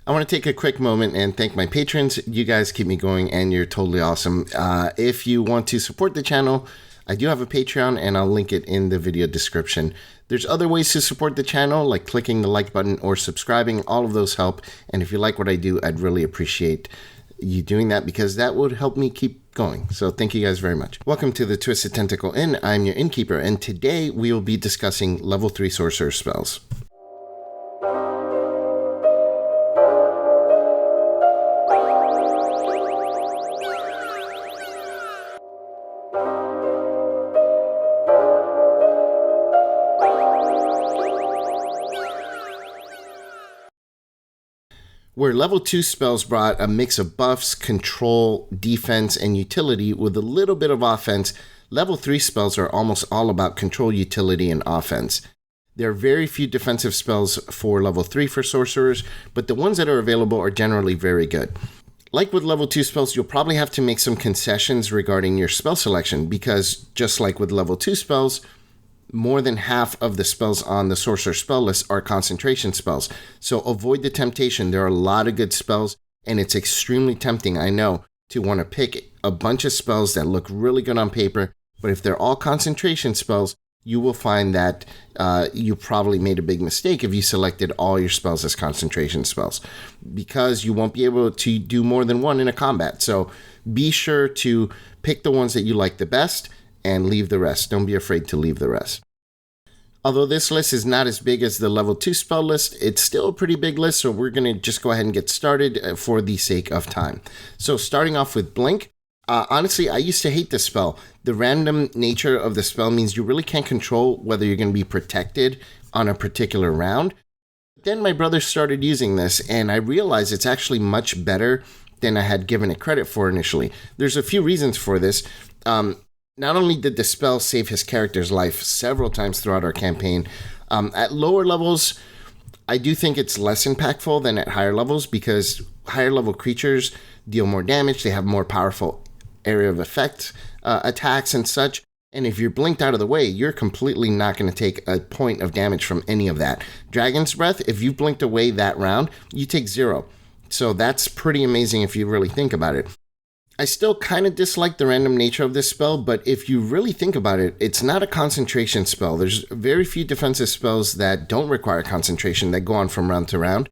I want to take a quick moment and thank my patrons. You guys keep me going and you're totally awesome. If you want to support the channel, I do have a Patreon and I'll link it in the video description. There's other ways to support the channel, like clicking the like button or subscribing. All of those help. And if you like what I do, I'd really appreciate you doing that because that would help me keep going. So thank you guys very much. Welcome to the Twisted Tentacle Inn. I'm your innkeeper, and today we will be discussing level 3 sorcerer spells. Where level 2 spells brought a mix of buffs, control, defense, and utility with a little bit of offense, level 3 spells are almost all about control, utility, and offense. There are very few defensive spells for level 3 for sorcerers, but the ones that are available are generally very good. Like with level 2 spells, you'll probably have to make some concessions regarding your spell selection because just like with level 2 spells, more than half of the spells on the sorcerer spell list are concentration spells. So avoid the temptation. There are a lot of good spells, and it's extremely tempting, I know, to want to pick a bunch of spells that look really good on paper. But if they're all concentration spells, you will find that you probably made a big mistake if you selected all your spells as concentration spells, because you won't be able to do more than one in a combat. So be sure to pick the ones that you like the best and leave the rest. Don't be afraid to leave the rest. Although this list is not as big as the level 2 spell list, it's still a pretty big list, so we're going to just go ahead and get started for the sake of time. So starting off with Blink, honestly, I used to hate this spell. The random nature of the spell means you really can't control whether you're going to be protected on a particular round. Then my brother started using this, and I realized it's actually much better than I had given it credit for initially. There's a few reasons for this. Not only did the spell save his character's life several times throughout our campaign, at lower levels, I do think it's less impactful than at higher levels because higher level creatures deal more damage, they have more powerful area of effect attacks and such, and if you're blinked out of the way, you're completely not going to take a point of damage from any of that. Dragon's Breath, if you blinked away that round, you take 0. So that's pretty amazing if you really think about it. I still kind of dislike the random nature of this spell, but if you really think about it, it's not a concentration spell. There's very few defensive spells that don't require concentration that go on from round to round.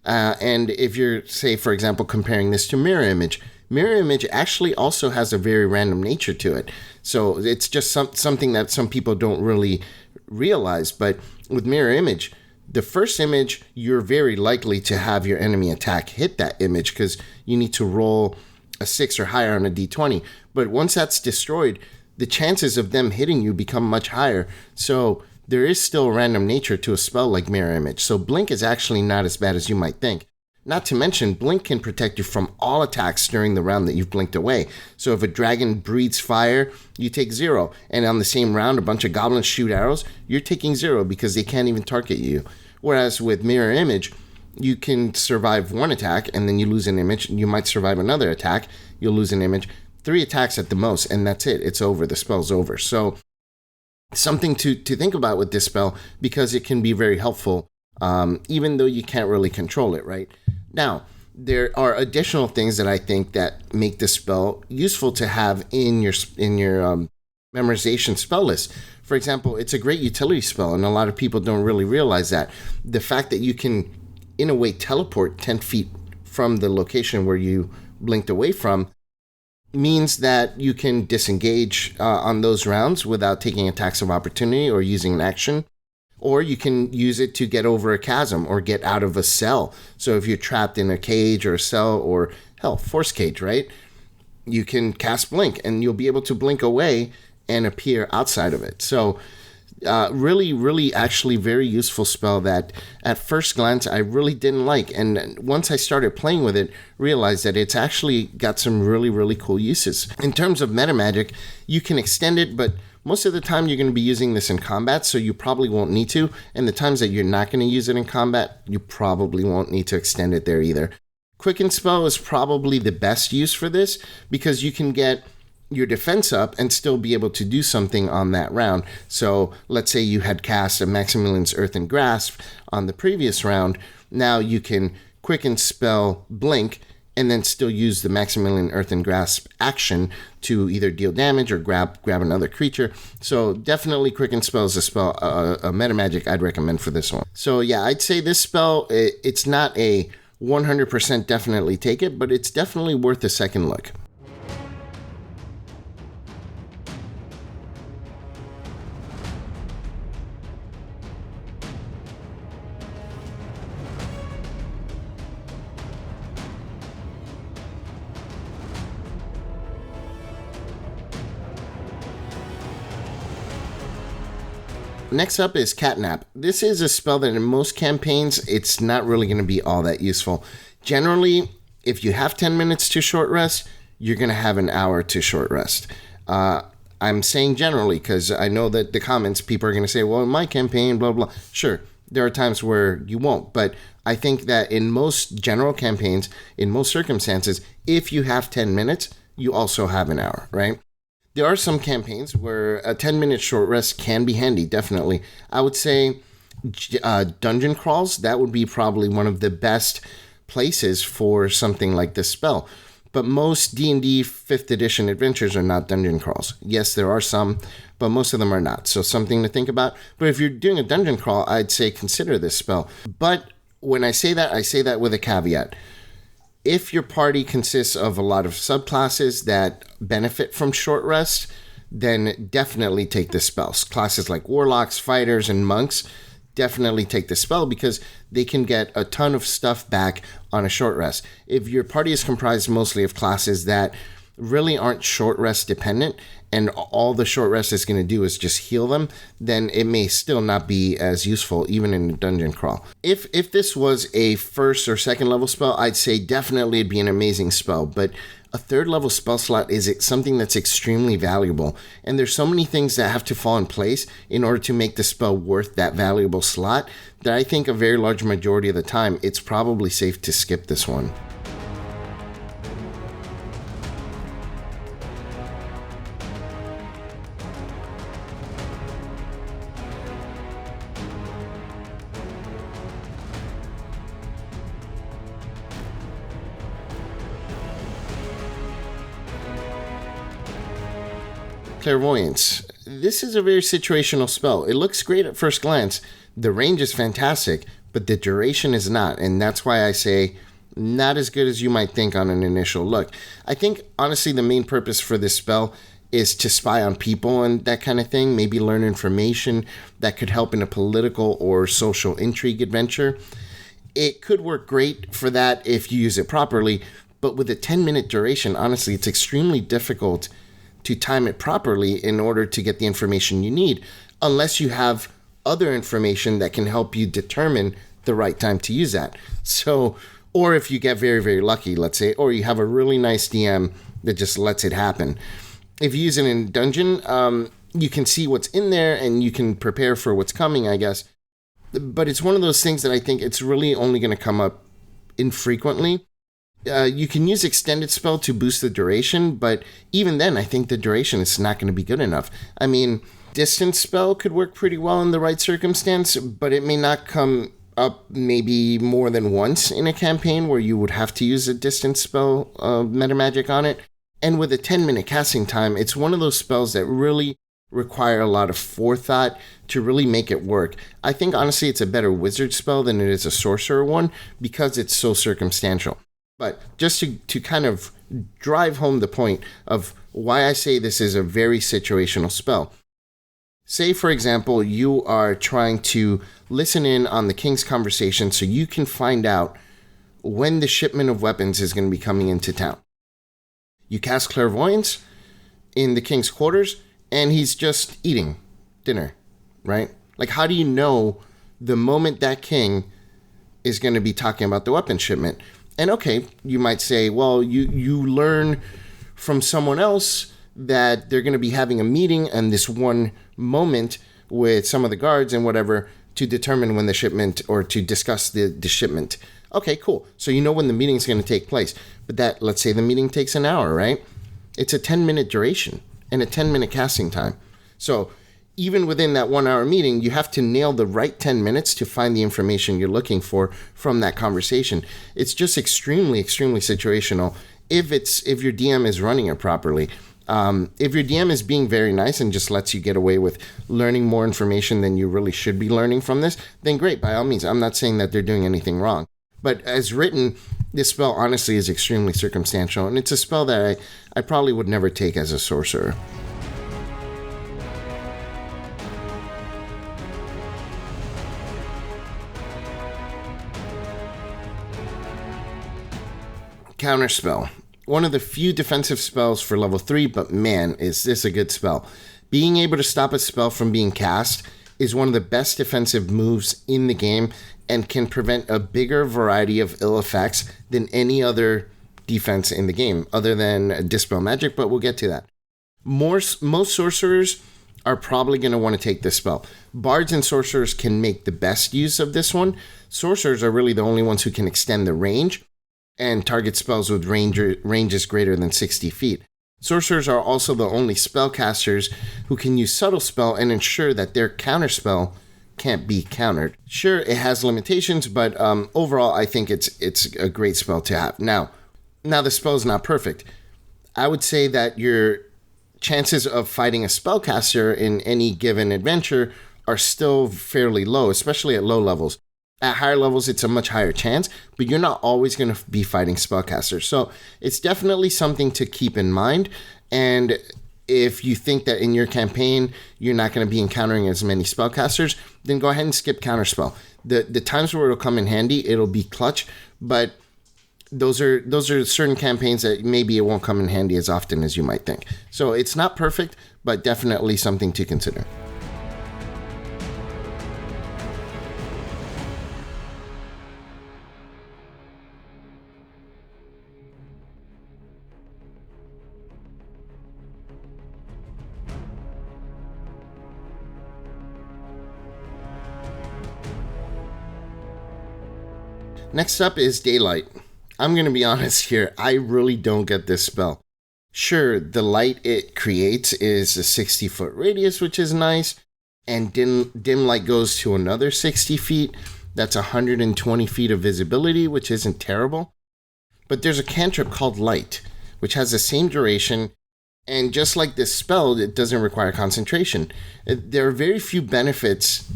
And if you're, say, for example, comparing this to Mirror Image actually also has a very random nature to it. So it's just something that some people don't really realize. But with Mirror Image, the first image, you're very likely to have your enemy attack hit that image because you need to roll a 6 or higher on a d20, but once that's destroyed, the chances of them hitting you become much higher. So there is still a random nature to a spell like Mirror Image. So Blink is actually not as bad as you might think. Not to mention, Blink can protect you from all attacks during the round that you've blinked away. So if a dragon breathes fire, you take 0. And on the same round, a bunch of goblins shoot arrows, you're taking 0 because they can't even target you. Whereas with Mirror Image, you can survive one attack and then you lose an image. You might survive another attack. You'll lose an image. 3 attacks at the most, and that's it. It's over. The spell's over. So something to think about with this spell because it can be very helpful, even though you can't really control it, right? Now, there are additional things that I think that make this spell useful to have in your memorization spell list. For example, it's a great utility spell, and a lot of people don't really realize that. The fact that you can, in a way, teleport 10 feet from the location where you blinked away from means that you can disengage on those rounds without taking attacks of opportunity or using an action. Or you can use it to get over a chasm or get out of a cell. So if you're trapped in a cage or a cell or, hell, force cage, right? You can cast Blink and you'll be able to blink away and appear outside of it. So really actually very useful spell that at first glance I really didn't like, and once I started playing with it, realized that it's actually got some really cool uses. In terms of Metamagic, you can extend it, but most of the time you're going to be using this in combat, so you probably won't need to, and the times that you're not going to use it in combat, you probably won't need to extend it there either. Quicken Spell is probably the best use for this because you can get your defense up and still be able to do something on that round. So let's say you had cast a Maximilian's Earthen Grasp on the previous round. Now you can quicken spell Blink, and then still use the Maximilian Earthen Grasp action to either deal damage or grab another creature. So definitely quicken spell is a spell, a Metamagic I'd recommend for this one. So yeah, I'd say this spell, it's not a 100% definitely take it, but it's definitely worth a second look. Next up is Catnap. This is a spell that in most campaigns, it's not really going to be all that useful. Generally, if you have 10 minutes to short rest, you're going to have an hour to short rest. I'm saying generally because I know that the comments, people are going to say, well, in my campaign, blah, blah. Sure, there are times where you won't. But I think that in most general campaigns, in most circumstances, if you have 10 minutes, you also have an hour, right? There are some campaigns where a 10-minute short rest can be handy, definitely. I would say dungeon crawls, that would be probably one of the best places for something like this spell. But most D&D 5th edition adventures are not dungeon crawls. Yes, there are some, but most of them are not. So something to think about. But if you're doing a dungeon crawl, I'd say consider this spell. But when I say that with a caveat. If your party consists of a lot of subclasses that benefit from short rest, then definitely take this spell. Classes like warlocks, fighters, and monks, definitely take this spell because they can get a ton of stuff back on a short rest. If your party is comprised mostly of classes that really aren't short rest dependent and all the short rest is going to do is just heal them, then it may still not be as useful even in a dungeon crawl. If this was a first or second level spell, I'd say definitely it'd be an amazing spell, but a third level spell slot is something that's extremely valuable, and there's so many things that have to fall in place in order to make the spell worth that valuable slot that I think a very large majority of the time it's probably safe to skip this one. Clairvoyance. This is a very situational spell. It looks great at first glance. The range is fantastic, but the duration is not, and that's why I say not as good as you might think on an initial look. I think, honestly, the main purpose for this spell is to spy on people and that kind of thing, maybe learn information that could help in a political or social intrigue adventure. It could work great for that if you use it properly, but with a 10-minute duration, honestly, it's extremely difficult to time it properly in order to get the information you need, unless you have other information that can help you determine the right time to use that. So, or if you get very, very lucky, let's say, or you have a really nice DM that just lets it happen. If you use it in dungeon, you can see what's in there and you can prepare for what's coming, I guess. But it's one of those things that I think it's really only going to come up infrequently. You can use extended spell to boost the duration, but even then, I think the duration is not going to be good enough. I mean, distance spell could work pretty well in the right circumstance, but it may not come up maybe more than once in a campaign where you would have to use a distance spell metamagic on it. And with a 10-minute casting time, it's one of those spells that really require a lot of forethought to really make it work. I think, honestly, it's a better wizard spell than it is a sorcerer one because it's so circumstantial. But just to kind of drive home the point of why I say this is a very situational spell. Say, for example, you are trying to listen in on the king's conversation so you can find out when the shipment of weapons is going to be coming into town. You cast Clairvoyance in the king's quarters, and he's just eating dinner, right? Like, how do you know the moment that king is going to be talking about the weapon shipment? And okay, you might say, well, you learn from someone else that they're going to be having a meeting and this one moment with some of the guards and whatever to determine when the shipment or to discuss the shipment. Okay, cool. So you know when the meeting's going to take place. But that, let's say the meeting takes an hour, right? It's a 10-minute duration and a 10-minute casting time. So even within that 1 hour meeting, you have to nail the right 10 minutes to find the information you're looking for from that conversation. It's just extremely, extremely situational if your DM is running it properly. If your DM is being very nice and just lets you get away with learning more information than you really should be learning from this, then great, by all means. I'm not saying that they're doing anything wrong. But as written, this spell honestly is extremely circumstantial, and it's a spell that I probably would never take as a sorcerer. Counterspell. One of the few defensive spells for level 3, but man, is this a good spell. Being able to stop a spell from being cast is one of the best defensive moves in the game and can prevent a bigger variety of ill effects than any other defense in the game, other than Dispel Magic, but we'll get to that. Most sorcerers are probably going to want to take this spell. Bards and sorcerers can make the best use of this one. Sorcerers are really the only ones who can extend the range and target spells with ranges greater than 60 feet. Sorcerers are also the only spellcasters who can use Subtle Spell and ensure that their counterspell can't be countered. Sure, it has limitations, but overall, I think it's a great spell to have. Now the spell is not perfect. I would say that your chances of fighting a spellcaster in any given adventure are still fairly low, especially at low levels. At higher levels, it's a much higher chance, but you're not always going to be fighting spellcasters. So it's definitely something to keep in mind. And if you think that in your campaign, you're not going to be encountering as many spellcasters, then go ahead and skip Counterspell. The times where it'll come in handy, it'll be clutch, but those are certain campaigns that maybe it won't come in handy as often as you might think. So it's not perfect, but definitely something to consider. Next up is Daylight. I'm going to be honest here, I really don't get this spell. Sure, the light it creates is a 60-foot radius, which is nice, and dim light goes to another 60 feet. That's 120 feet of visibility, which isn't terrible. But there's a cantrip called Light, which has the same duration, and just like this spell, it doesn't require concentration. There are very few benefits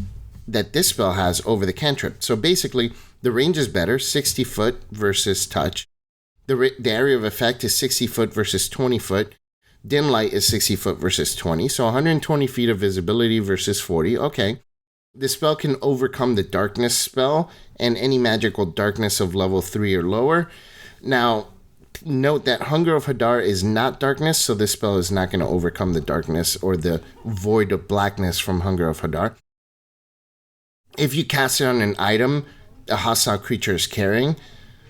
that this spell has over the cantrip. So basically, the range is better, 60 foot versus touch. The area of effect is 60 foot versus 20 foot. Dim light is 60 foot versus 20. So 120 feet of visibility versus 40. Okay. The spell can overcome the darkness spell and any magical darkness of level 3 or lower. Now, note that Hunger of Hadar is not darkness, so this spell is not going to overcome the darkness or the void of blackness from Hunger of Hadar. If you cast it on an item a hostile creature is carrying,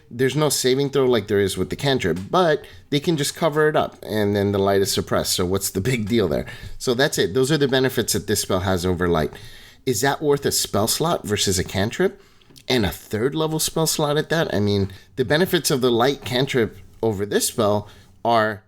there's no saving throw like there is with the cantrip, but they can just cover it up and then the light is suppressed. So what's the big deal there? So that's it. Those are the benefits that this spell has over light. Is that worth a spell slot versus a cantrip? And a third level spell slot at that? I mean, the benefits of the light cantrip over this spell are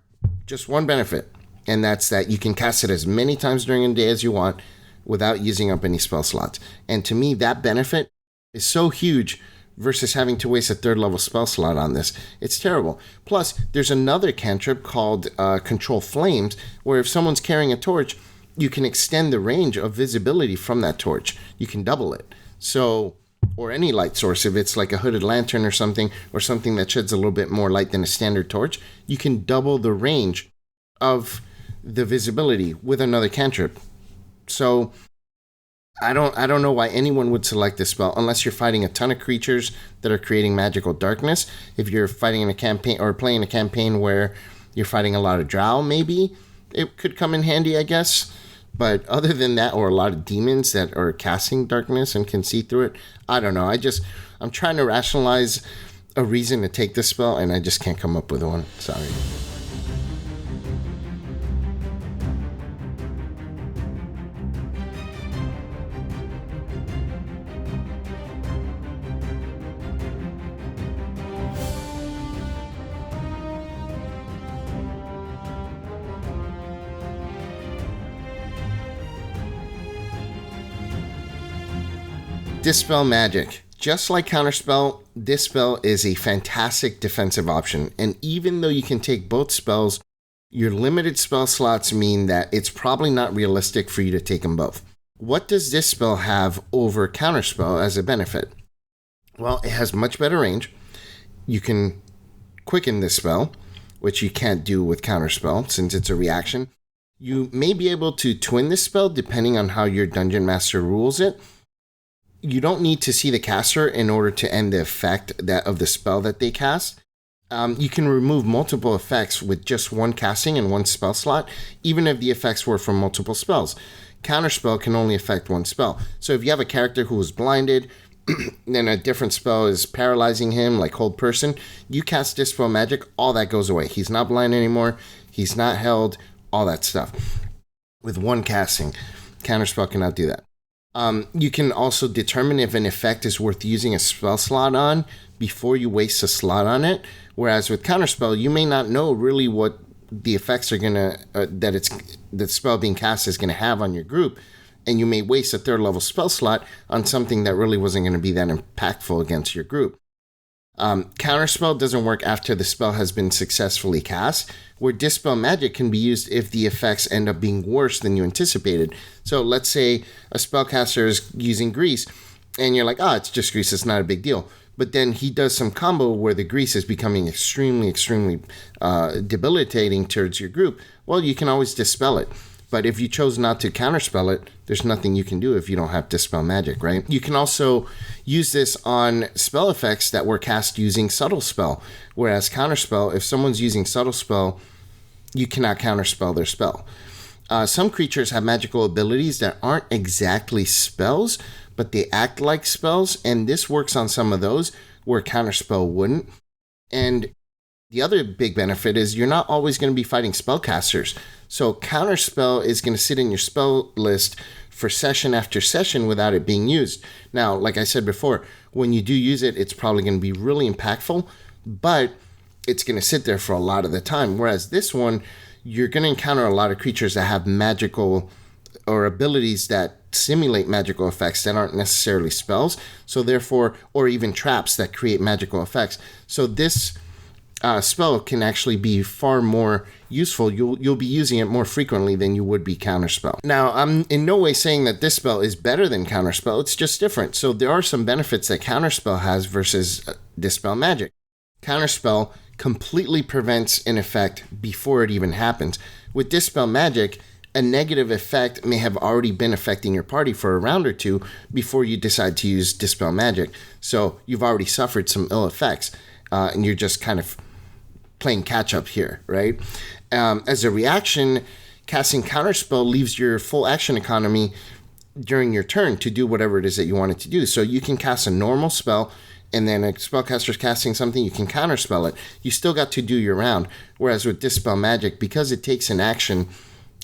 just one benefit, and that's that you can cast it as many times during the day as you want without using up any spell slots. And to me, that benefit is so huge versus having to waste a third level spell slot on this. It's terrible. Plus, there's another cantrip called Control Flames, where if someone's carrying a torch, you can extend the range of visibility from that torch. You can double it. So, or any light source, if it's like a hooded lantern or something that sheds a little bit more light than a standard torch, you can double the range of the visibility with another cantrip. So I don't know why anyone would select this spell unless you're fighting a ton of creatures that are creating magical darkness. If you're fighting in a campaign or playing a campaign where you're fighting a lot of drow, maybe it could come in handy, I guess. But other than that, or a lot of demons that are casting darkness and can see through it, I don't know. I'm trying to rationalize a reason to take this spell, and I just can't come up with one. Sorry. Dispel Magic. Just like Counterspell, Dispel is a fantastic defensive option, and even though you can take both spells, your limited spell slots mean that it's probably not realistic for you to take them both. What does Dispel have over Counterspell as a benefit? Well, it has much better range. You can quicken this spell, which you can't do with Counterspell since it's a reaction. You may be able to twin this spell depending on how your Dungeon Master rules it. You don't need to see the caster in order to end the effect of the spell that they cast. You can remove multiple effects with just one casting and one spell slot, even if the effects were from multiple spells. Counterspell can only affect one spell. So if you have a character who is blinded, then a different spell is paralyzing him, like Hold Person, you cast Dispel Magic, all that goes away. He's not blind anymore, he's not held, all that stuff. With one casting, Counterspell cannot do that. You can also determine if an effect is worth using a spell slot on before you waste a slot on it. Whereas with Counterspell, you may not know really what the effects are gonna the spell being cast is gonna have on your group, and you may waste a third level spell slot on something that really wasn't gonna be that impactful against your group. Counterspell doesn't work after the spell has been successfully cast, where Dispel Magic can be used if the effects end up being worse than you anticipated. So let's say a spellcaster is using Grease, and you're like, it's just Grease, it's not a big deal. But then he does some combo where the Grease is becoming extremely debilitating towards your group. Well, you can always dispel it. But if you chose not to counterspell it, there's nothing you can do if you don't have Dispel Magic, right? You can also use this on spell effects that were cast using Subtle Spell. Whereas Counterspell, if someone's using Subtle Spell, you cannot counterspell their spell. Some creatures have magical abilities that aren't exactly spells, but they act like spells, and this works on some of those where Counterspell wouldn't. And the other big benefit is you're not always going to be fighting spellcasters. So Counterspell is going to sit in your spell list for session after session without it being used. Now, like I said before, when you do use it, it's probably going to be really impactful, but it's going to sit there for a lot of the time. Whereas this one, you're going to encounter a lot of creatures that have magical or abilities that simulate magical effects that aren't necessarily spells. So therefore, or even traps that create magical effects. So this spell can actually be far more useful. You'll be using it more frequently than you would be Counterspell. Now, I'm in no way saying that this spell is better than Counterspell. It's just different. So there are some benefits that Counterspell has versus Dispel Magic. Counterspell completely prevents an effect before it even happens. With Dispel Magic, a negative effect may have already been affecting your party for a round or two before you decide to use Dispel Magic. So you've already suffered some ill effects, and you're just kind of playing catch up here, right? As a reaction, casting Counterspell leaves your full action economy during your turn to do whatever it is that you want it to do. So you can cast a normal spell, and then a spellcaster's casting something, you can counterspell it. You still got to do your round. Whereas with Dispel Magic, because it takes an action,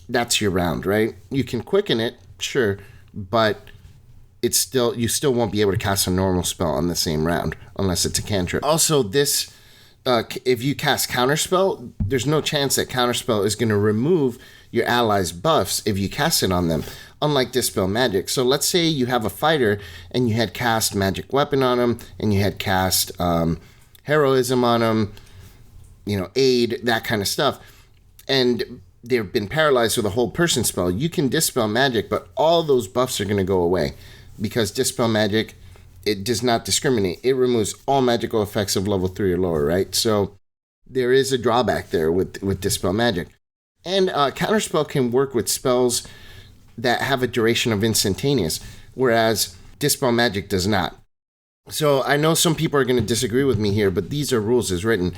that's your round, right? You can quicken it, sure, but you still won't be able to cast a normal spell on the same round unless it's a cantrip. Also, this if you cast Counterspell, there's no chance that Counterspell is going to remove your allies' buffs if you cast it on them, unlike Dispel Magic. So let's say you have a fighter and you had cast Magic Weapon on him, and you had cast Heroism on him, Aid, that kind of stuff, and they've been paralyzed with a Hold Person spell. You can Dispel Magic, but all those buffs are going to go away because Dispel Magic, it does not discriminate. It removes all magical effects of level 3 or lower, right? So there is a drawback there with Dispel Magic. And Counterspell can work with spells that have a duration of instantaneous, whereas Dispel Magic does not. So I know some people are going to disagree with me here, but these are rules as written.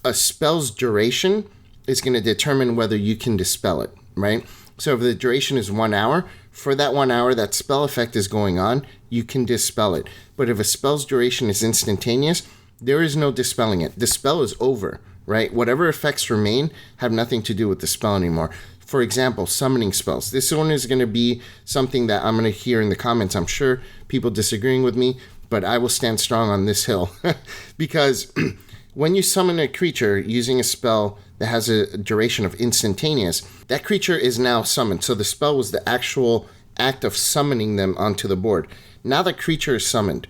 A spell's duration is going to determine whether you can dispel it, right? So if the duration is 1 hour, for that 1 hour that spell effect is going on, you can dispel it. But if a spell's duration is instantaneous, there is no dispelling it. The spell is over, right? Whatever effects remain have nothing to do with the spell anymore. For example, summoning spells. This one is going to be something that I'm going to hear in the comments. I'm sure people disagreeing with me, but I will stand strong on this hill. Because when you summon a creature using a spell that has a duration of instantaneous, that creature is now summoned. So the spell was the actual act of summoning them onto the board. Now the creature is summoned.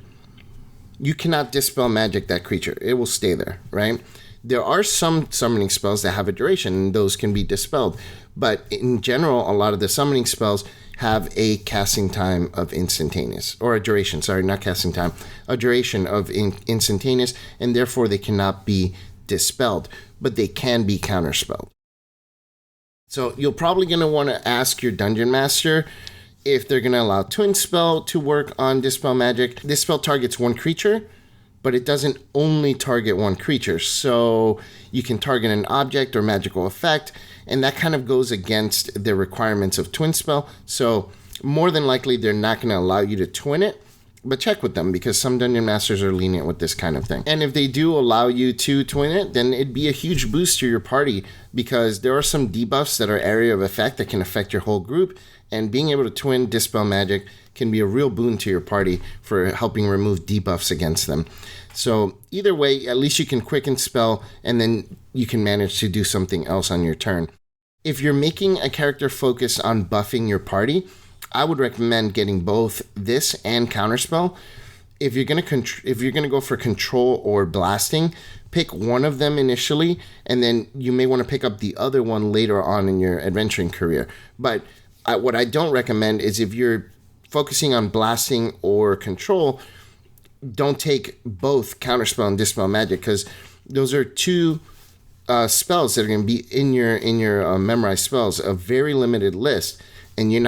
You cannot Dispel Magic that creature. It will stay there, right? There are some summoning spells that have a duration, and those can be dispelled. But in general, a lot of the summoning spells have a casting time of instantaneous, or a duration, sorry, not casting time, a duration of instantaneous, and therefore they cannot be dispelled, but they can be counterspelled. So you're probably going to want to ask your Dungeon Master if they're going to allow Twin Spell to work on Dispel Magic. This spell targets one creature, but it doesn't only target one creature. So you can target an object or magical effect, and that kind of goes against the requirements of Twin Spell. So more than likely, they're not going to allow you to twin it, but check with them because some Dungeon Masters are lenient with this kind of thing. And if they do allow you to twin it, then it'd be a huge boost to your party because there are some debuffs that are area of effect that can affect your whole group, and being able to twin Dispel Magic can be a real boon to your party for helping remove debuffs against them. So either way, at least you can quicken spell, and then you can manage to do something else on your turn. If you're making a character focus on buffing your party, I would recommend getting both this and Counterspell. If you're gonna go for control or blasting, pick one of them initially, and then you may want to pick up the other one later on in your adventuring career. But what I don't recommend is if you're focusing on blasting or control, don't take both Counterspell and Dispel Magic, because those are two spells that are going to be in your memorized spells, a very limited list, and you're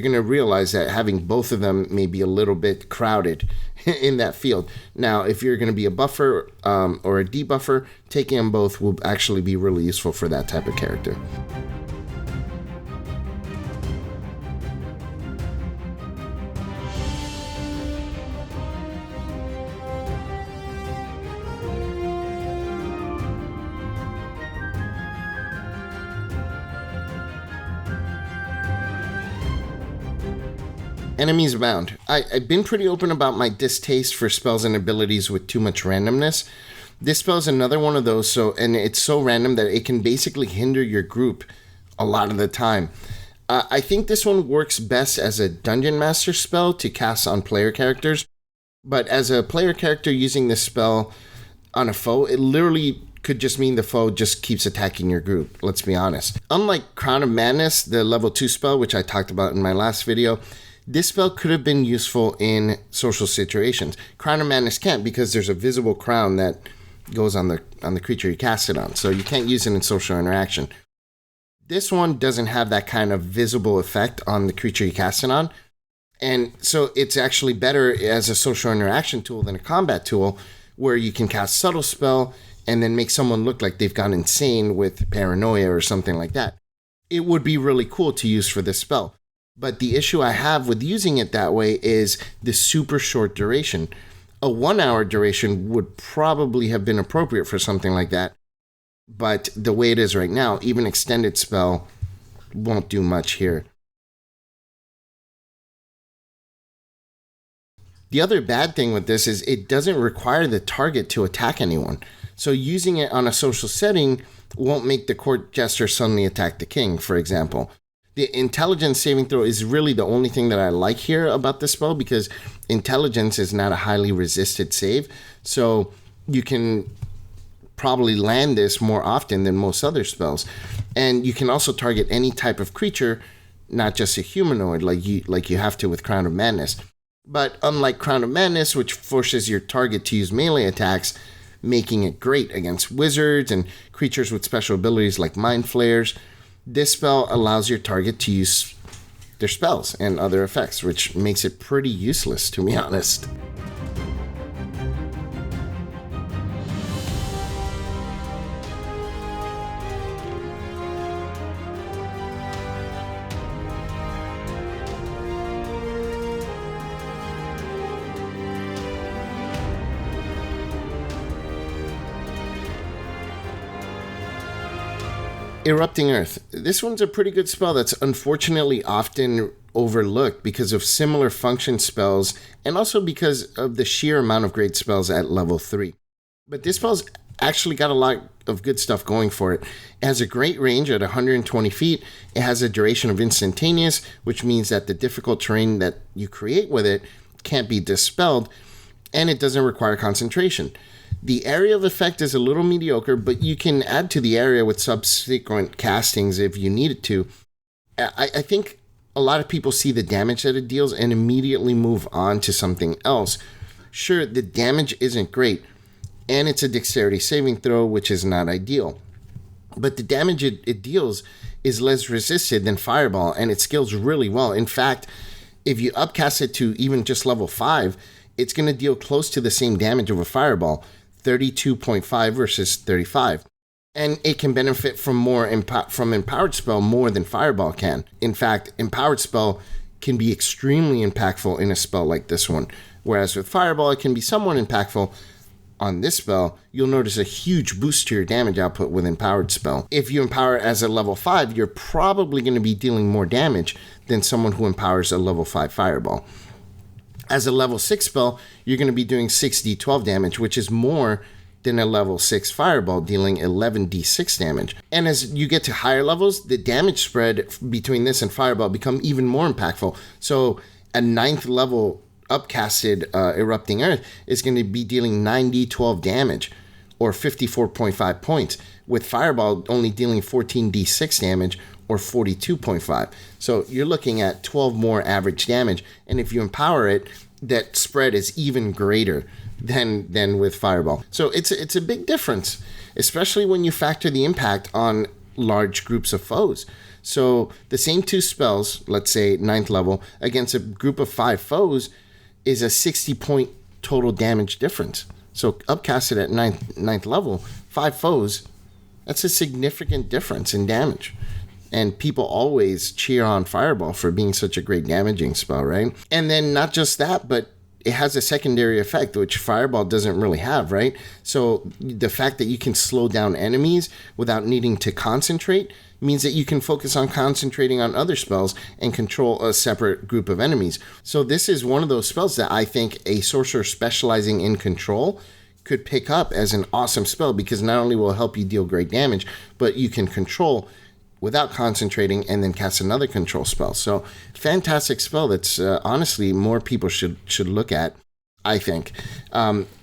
gonna realize that having both of them may be a little bit crowded in that field. Now, if you're going to be a buffer or a debuffer, taking them both will actually be really useful for that type of character. Enemies Abound. I've been pretty open about my distaste for spells and abilities with too much randomness. This spell is another one of those, and it's so random that it can basically hinder your group a lot of the time. I think this one works best as a Dungeon Master spell to cast on player characters, but as a player character using this spell on a foe, it literally could just mean the foe just keeps attacking your group, let's be honest. Unlike Crown of Madness, the level 2 spell, which I talked about in my last video, this spell could have been useful in social situations. Crown of Madness can't, because there's a visible crown that goes on the creature you cast it on, so you can't use it in social interaction. This one doesn't have that kind of visible effect on the creature you cast it on, and so it's actually better as a social interaction tool than a combat tool, where you can cast Subtle Spell and then make someone look like they've gone insane with paranoia or something like that. It would be really cool to use for this spell. But the issue I have with using it that way is the super short duration. A 1 hour duration would probably have been appropriate for something like that. But the way it is right now, even extended spell won't do much here. The other bad thing with this is it doesn't require the target to attack anyone. So using it on a social setting won't make the court jester suddenly attack the king, for example. The intelligence saving throw is really the only thing that I like here about this spell, because intelligence is not a highly resisted save. So you can probably land this more often than most other spells. And you can also target any type of creature, not just a humanoid like you have to with Crown of Madness. But unlike Crown of Madness, which forces your target to use melee attacks, making it great against wizards and creatures with special abilities like Mind Flayers, this spell allows your target to use their spells and other effects, which makes it pretty useless, to be honest. Erupting Earth. This one's a pretty good spell that's unfortunately often overlooked because of similar function spells and also because of the sheer amount of great spells at level 3. But this spell's actually got a lot of good stuff going for it. It has a great range at 120 feet. It has a duration of instantaneous, which means that the difficult terrain that you create with it can't be dispelled, and it doesn't require concentration. The area of effect is a little mediocre, but you can add to the area with subsequent castings if you needed to. I think a lot of people see the damage that it deals and immediately move on to something else. Sure, the damage isn't great, and it's a dexterity saving throw, which is not ideal. But the damage it deals is less resisted than Fireball, and it scales really well. In fact, if you upcast it to even just level 5, it's going to deal close to the same damage of a Fireball, 32.5 versus 35. And it can benefit from Empowered Spell more than Fireball can. In fact, Empowered Spell can be extremely impactful in a spell like this one. Whereas with Fireball, it can be somewhat impactful. On this spell, you'll notice a huge boost to your damage output with Empowered Spell. If you empower it as a level 5, you're probably going to be dealing more damage than someone who empowers a level 5 Fireball. As a level 6 spell, you're going to be doing 6d12 damage, which is more than a level 6 Fireball, dealing 11d6 damage. And as you get to higher levels, the damage spread between this and Fireball become even more impactful. So a 9th level upcasted Erupting Earth is going to be dealing 9d12 damage, or 54.5 points, with Fireball only dealing 14d6 damage, or 42.5. So you're looking at 12 more average damage, and if you empower it, that spread is even greater than with Fireball. So it's a big difference, especially when you factor the impact on large groups of foes. So the same 2 spells, let's say 9th level, against a group of 5 foes is a 60 point total damage difference. So upcasted at 9th level, 5 foes, that's a significant difference in damage. And people always cheer on Fireball for being such a great damaging spell, right? And then not just that, but it has a secondary effect, which Fireball doesn't really have, right? So the fact that you can slow down enemies without needing to concentrate means that you can focus on concentrating on other spells and control a separate group of enemies. So this is one of those spells that I think a sorcerer specializing in control could pick up as an awesome spell, because not only will it help you deal great damage, but you can control without concentrating and then cast another control spell. So fantastic spell that's honestly more people should look at, I think.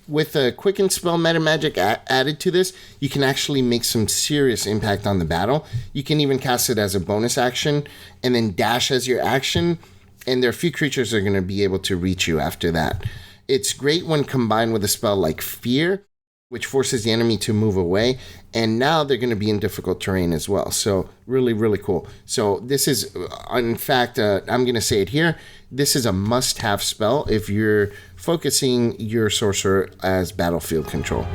With a Quicken Spell Metamagic added to this, you can actually make some serious impact on the battle. You can even cast it as a bonus action and then dash as your action, and there are a few creatures that are going to be able to reach you after that. It's great when combined with a spell like Fear, which forces the enemy to move away, and now they're going to be in difficult terrain as well. So really, really cool. So this is, in fact, I'm going to say it here, this is a must-have spell if you're focusing your sorcerer as battlefield control.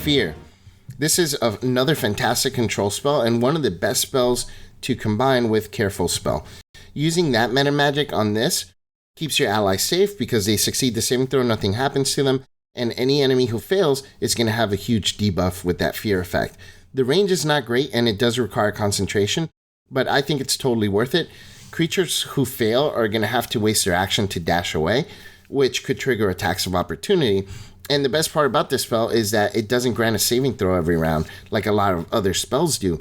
Fear. This is another fantastic control spell and one of the best spells to combine with Careful Spell. Using that Metamagic on this keeps your allies safe because they succeed the saving throw, nothing happens to them, and any enemy who fails is going to have a huge debuff with that Fear effect. The range is not great and it does require concentration, but I think it's totally worth it. Creatures who fail are going to have to waste their action to dash away, which could trigger attacks of opportunity. And the best part about this spell is that it doesn't grant a saving throw every round like a lot of other spells do.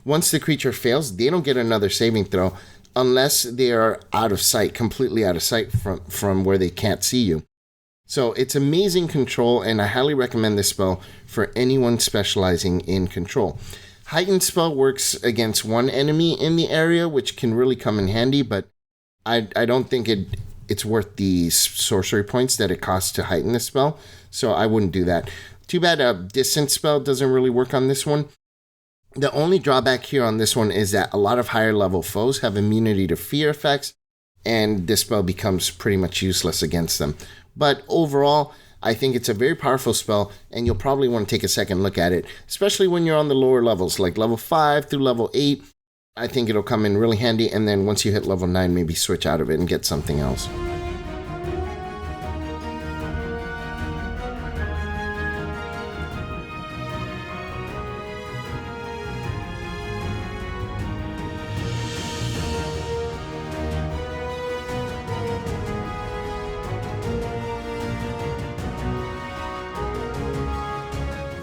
Once the creature fails, they don't get another saving throw unless they are out of sight, completely out of sight from where they can't see you. So it's amazing control, and I highly recommend this spell for anyone specializing in control. Heightened Spell works against one enemy in the area, which can really come in handy, but I don't think it's worth the sorcery points that it costs to heighten this spell, so I wouldn't do that. Too bad a Distant Spell doesn't really work on this one. The only drawback here on this one is that a lot of higher level foes have immunity to fear effects, and this spell becomes pretty much useless against them. But overall, I think it's a very powerful spell, and you'll probably want to take a second look at it, especially when you're on the lower levels, like level 5 through level 8. I think it'll come in really handy, and then once you hit level 9, maybe switch out of it and get something else.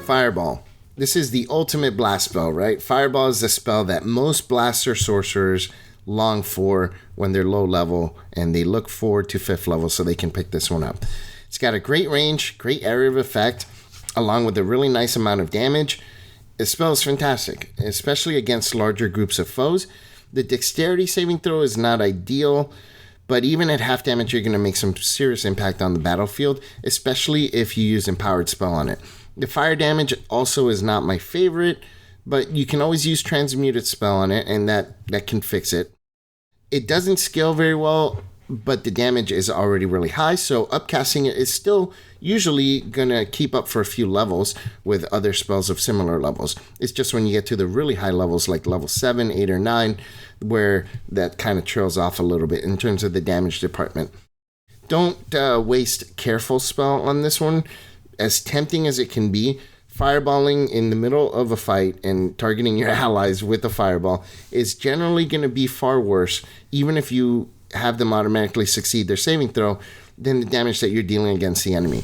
Fireball. This is the ultimate blast spell, right? Fireball is the spell that most blaster sorcerers long for when they're low level, and they look forward to 5th level so they can pick this one up. It's got a great range, great area of effect, along with a really nice amount of damage. The spell is fantastic, especially against larger groups of foes. The dexterity saving throw is not ideal, but even at half damage, you're going to make some serious impact on the battlefield, especially if you use Empowered Spell on it. The fire damage also is not my favorite, but you can always use Transmuted Spell on it, and that can fix it. It doesn't scale very well, but the damage is already really high, so upcasting it is still usually going to keep up for a few levels with other spells of similar levels. It's just when you get to the really high levels, like level 7, 8, or 9, where that kind of trails off a little bit in terms of the damage department. Don't waste Careful Spell on this one. As tempting as it can be, fireballing in the middle of a fight and targeting your allies with a fireball is generally going to be far worse, even if you have them automatically succeed their saving throw, than the damage that you're dealing against the enemy.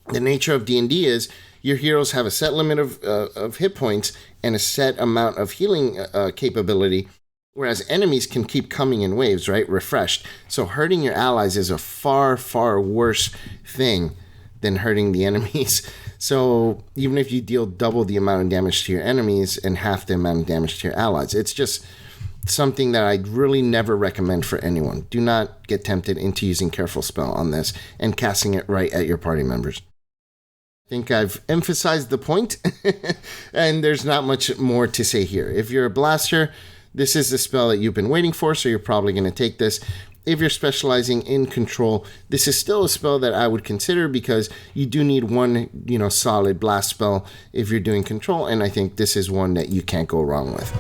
The nature of D&D is your heroes have a set limit of hit points and a set amount of healing capability, whereas enemies can keep coming in waves, right? Refreshed. So hurting your allies is a far, far worse thing than hurting the enemies. So even if you deal double the amount of damage to your enemies and half the amount of damage to your allies, it's just something that I'd really never recommend for anyone. Do not get tempted into using Careful Spell on this and casting it right at your party members. I think I've emphasized the point, and there's not much more to say here. If you're a blaster, this is the spell that you've been waiting for, so you're probably going to take this. If you're specializing in control, this is still a spell that I would consider, because you do need one, solid blast spell if you're doing control, and I think this is one that you can't go wrong with.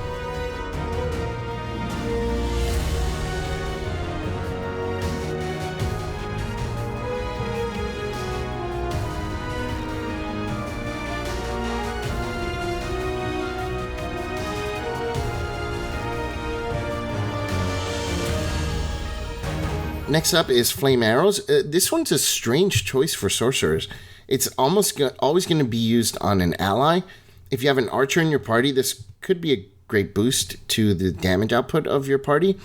Next up is Flame Arrows. This one's a strange choice for sorcerers. It's almost always going to be used on an ally. If you have an archer in your party, this could be a great boost to the damage output of your party.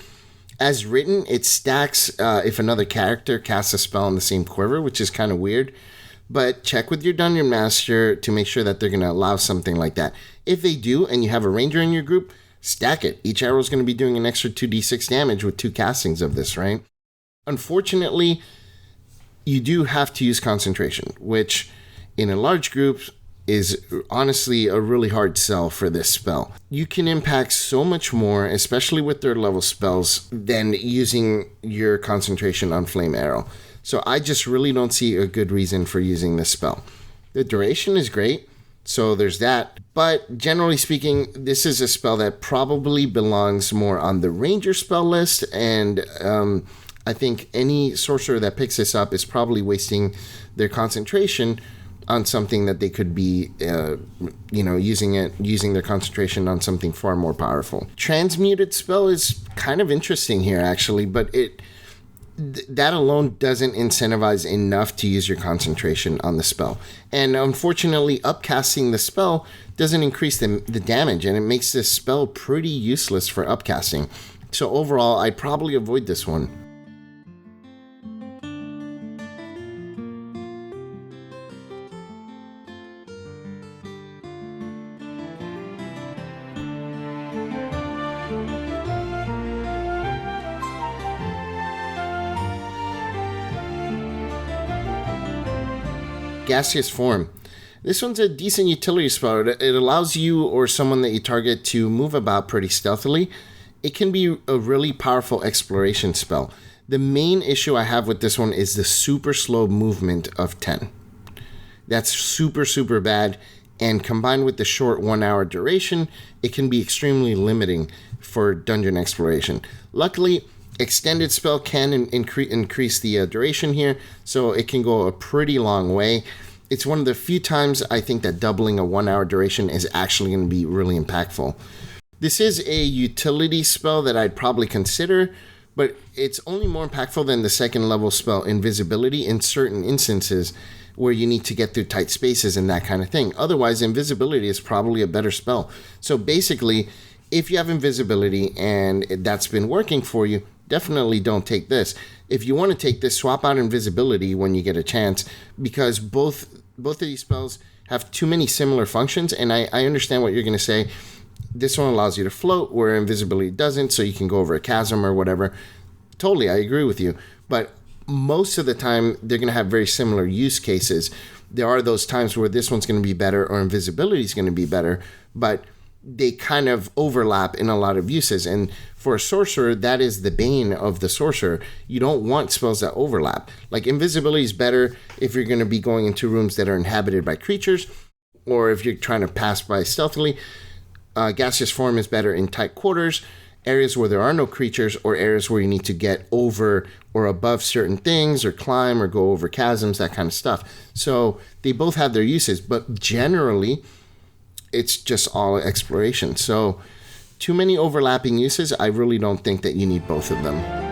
As written, it stacks if another character casts a spell on the same quiver, which is kind of weird. But check with your Dungeon Master to make sure that they're going to allow something like that. If they do, and you have a ranger in your group, stack it. Each arrow is going to be doing an extra 2d6 damage with 2 castings of this, right? Unfortunately, you do have to use concentration, which in a large group is honestly a really hard sell for this spell. You can impact so much more, especially with third level spells, than using your concentration on Flame Arrow. So I just really don't see a good reason for using this spell. The duration is great, so there's that. But generally speaking, this is a spell that probably belongs more on the Ranger spell list, and I think any sorcerer that picks this up is probably wasting their concentration on something that they could be, using their concentration on something far more powerful. Transmuted Spell is kind of interesting here, actually, but that alone doesn't incentivize enough to use your concentration on the spell. And unfortunately, upcasting the spell doesn't increase the damage, and it makes this spell pretty useless for upcasting. So overall, I'd probably avoid this one. Gaseous Form. This one's a decent utility spell. It allows you or someone that you target to move about pretty stealthily. It can be a really powerful exploration spell. The main issue I have with this one is the super slow movement of 10. That's super, super bad, and combined with the short 1 hour duration, it can be extremely limiting for dungeon exploration. Luckily, Extended Spell can increase the duration here, so it can go a pretty long way. It's one of the few times I think that doubling a 1 hour duration is actually going to be really impactful. This is a utility spell that I'd probably consider, but it's only more impactful than the second level spell Invisibility in certain instances where you need to get through tight spaces and that kind of thing. Otherwise, Invisibility is probably a better spell. So basically, if you have Invisibility and that's been working for you, definitely don't take this. If you want to take this, swap out Invisibility when you get a chance, because both of these spells have too many similar functions, and I understand what you're going to say. This one allows you to float where Invisibility doesn't, so you can go over a chasm or whatever. Totally, I agree with you. But most of the time, they're going to have very similar use cases. There are those times where this one's going to be better or Invisibility is going to be better, but they kind of overlap in a lot of uses. And for a Sorcerer, that is the bane of the Sorcerer. You don't want spells that overlap. Like Invisibility is better if you're going to be going into rooms that are inhabited by creatures, or if you're trying to pass by stealthily. Gaseous Form is better in tight quarters, areas where there are no creatures, or areas where you need to get over or above certain things, or climb or go over chasms, that kind of stuff. So they both have their uses, but generally it's just all exploration. So too many overlapping uses. I really don't think that you need both of them.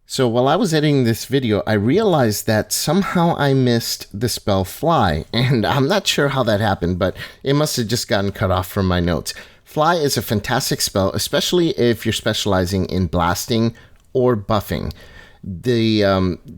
So while I was editing this video, I realized that somehow I missed the spell Fly, and I'm not sure how that happened, but it must have just gotten cut off from my notes. Fly is a fantastic spell, especially if you're specializing in blasting or buffing. The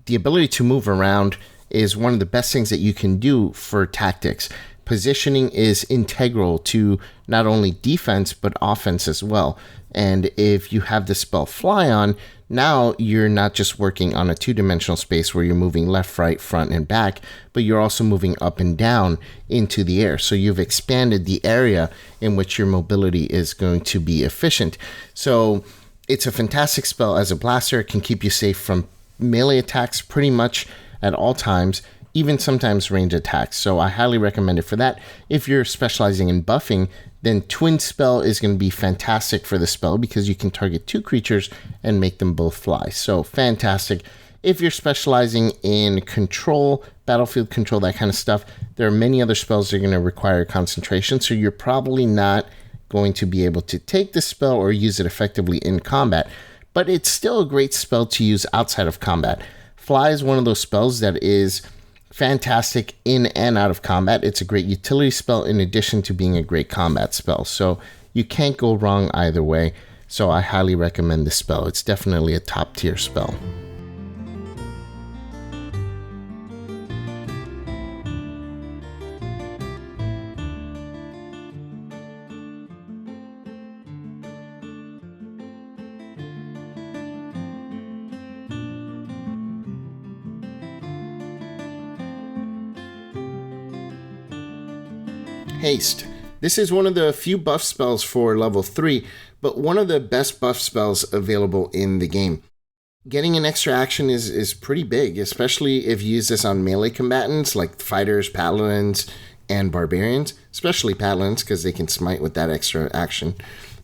ability to move around is one of the best things that you can do for tactics. Positioning is integral to not only defense, but offense as well. And if you have the spell Fly on, now you're not just working on a two-dimensional space where you're moving left, right, front, and back, but you're also moving up and down into the air. So you've expanded the area in which your mobility is going to be efficient. So it's a fantastic spell as a blaster. It can keep you safe from melee attacks pretty much at all times, even sometimes range attacks. So I highly recommend it for that. If you're specializing in buffing, then Twin Spell is going to be fantastic for the spell because you can target two creatures and make them both fly. So fantastic. If you're specializing in control, battlefield control, that kind of stuff, there are many other spells that are going to require concentration. So you're probably not going to be able to take the spell or use it effectively in combat. But it's still a great spell to use outside of combat. Fly is one of those spells that is fantastic in and out of combat. It's a great utility spell in addition to being a great combat spell. So you can't go wrong either way. So I highly recommend this spell. It's definitely a top tier spell. Haste. This is one of the few buff spells for level 3, but one of the best buff spells available in the game. Getting an extra action is pretty big, especially if you use this on melee combatants like fighters, paladins, and barbarians, especially paladins because they can smite with that extra action.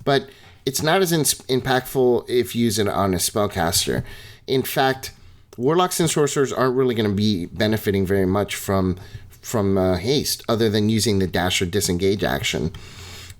But it's not as impactful if you use it on a spellcaster. In fact, warlocks and sorcerers aren't really going to be benefiting very much from haste other than using the dash or disengage action.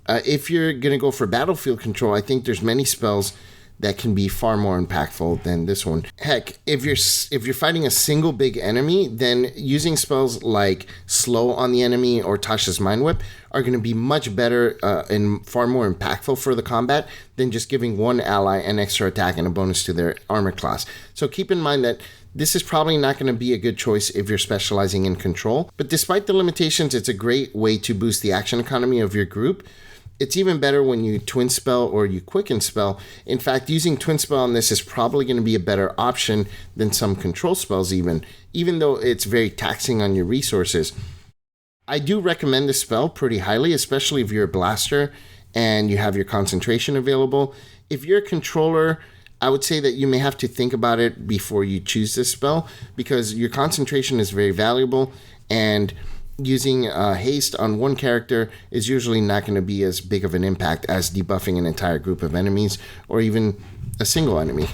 If you're going to go for battlefield control, I think there's many spells that can be far more impactful than this one. Heck, if you're fighting a single big enemy, then using spells like Slow on the enemy or Tasha's Mind Whip are going to be much better and far more impactful for the combat than just giving one ally an extra attack and a bonus to their armor class. So keep in mind that this is probably not going to be a good choice if you're specializing in control, but despite the limitations, it's a great way to boost the action economy of your group. It's even better when you Twin Spell or you Quicken Spell. In fact, using Twin Spell on this is probably going to be a better option than some control spells even though it's very taxing on your resources. I do recommend this spell pretty highly, especially if you're a blaster and you have your concentration available. If you're a controller, I would say that you may have to think about it before you choose this spell because your concentration is very valuable and using haste on one character is usually not going to be as big of an impact as debuffing an entire group of enemies or even a single enemy.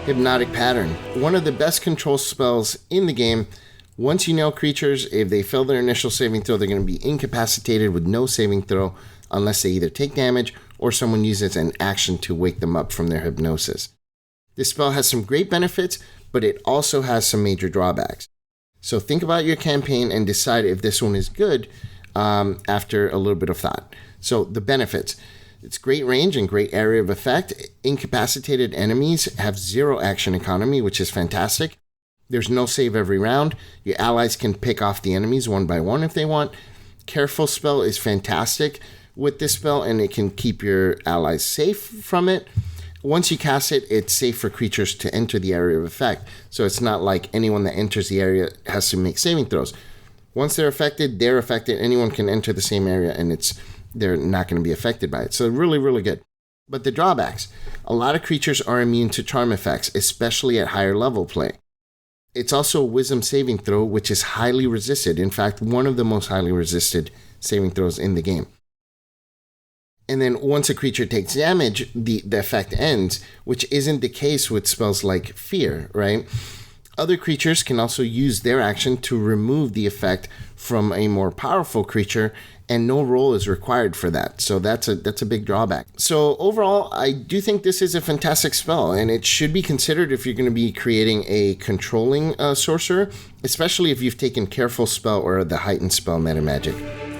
Hypnotic Pattern. One of the best control spells in the game. Once you nail creatures, if they fail their initial saving throw, they're going to be incapacitated with no saving throw unless they either take damage or someone uses an action to wake them up from their hypnosis. This spell has some great benefits, but it also has some major drawbacks. So think about your campaign and decide if this one is good after a little bit of thought. So the benefits. It's great range and great area of effect. Incapacitated enemies have 0 action economy, which is fantastic. There's no save every round. Your allies can pick off the enemies one by one if they want. Careful spell is fantastic with this spell, and it can keep your allies safe from it. Once you cast it, it's safe for creatures to enter the area of effect. So it's not like anyone that enters the area has to make saving throws. Once they're affected, they're affected. Anyone can enter the same area, and they're not going to be affected by it. So really, really good. But the drawbacks. A lot of creatures are immune to charm effects, especially at higher level play. It's also a wisdom saving throw, which is highly resisted. In fact, one of the most highly resisted saving throws in the game. And then once a creature takes damage, the effect ends, which isn't the case with spells like Fear, right? Other creatures can also use their action to remove the effect from a more powerful creature, and no roll is required for that. So that's a big drawback. So overall, I do think this is a fantastic spell, and it should be considered if you're going to be creating a controlling sorcerer, especially if you've taken Careful Spell or the Heightened Spell Metamagic.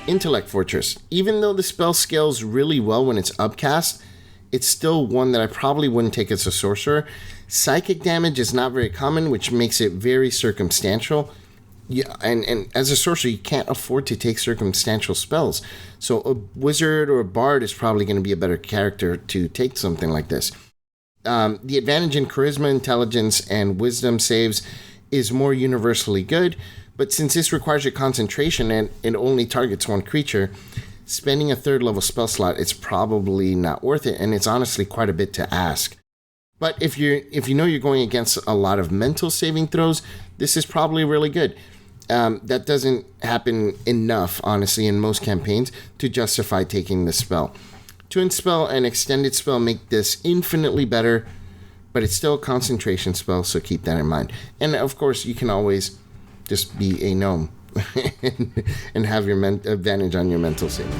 Intellect Fortress. Even though the spell scales really well when it's upcast, it's still one that I probably wouldn't take as a sorcerer. Psychic damage is not very common, which makes it very circumstantial. Yeah, and as a sorcerer, you can't afford to take circumstantial spells. So a wizard or a bard is probably going to be a better character to take something like this. The advantage in charisma, intelligence, and wisdom saves is more universally good. But since this requires your concentration and it only targets one creature, spending a 3rd level spell slot is probably not worth it, and it's honestly quite a bit to ask. But if you know you're going against a lot of mental saving throws, this is probably really good. That doesn't happen enough, honestly, in most campaigns to justify taking this spell. Twin Spell and Extended Spell make this infinitely better, but it's still a concentration spell, so keep that in mind. And of course, you can always just be a gnome and have your advantage on your mental saving.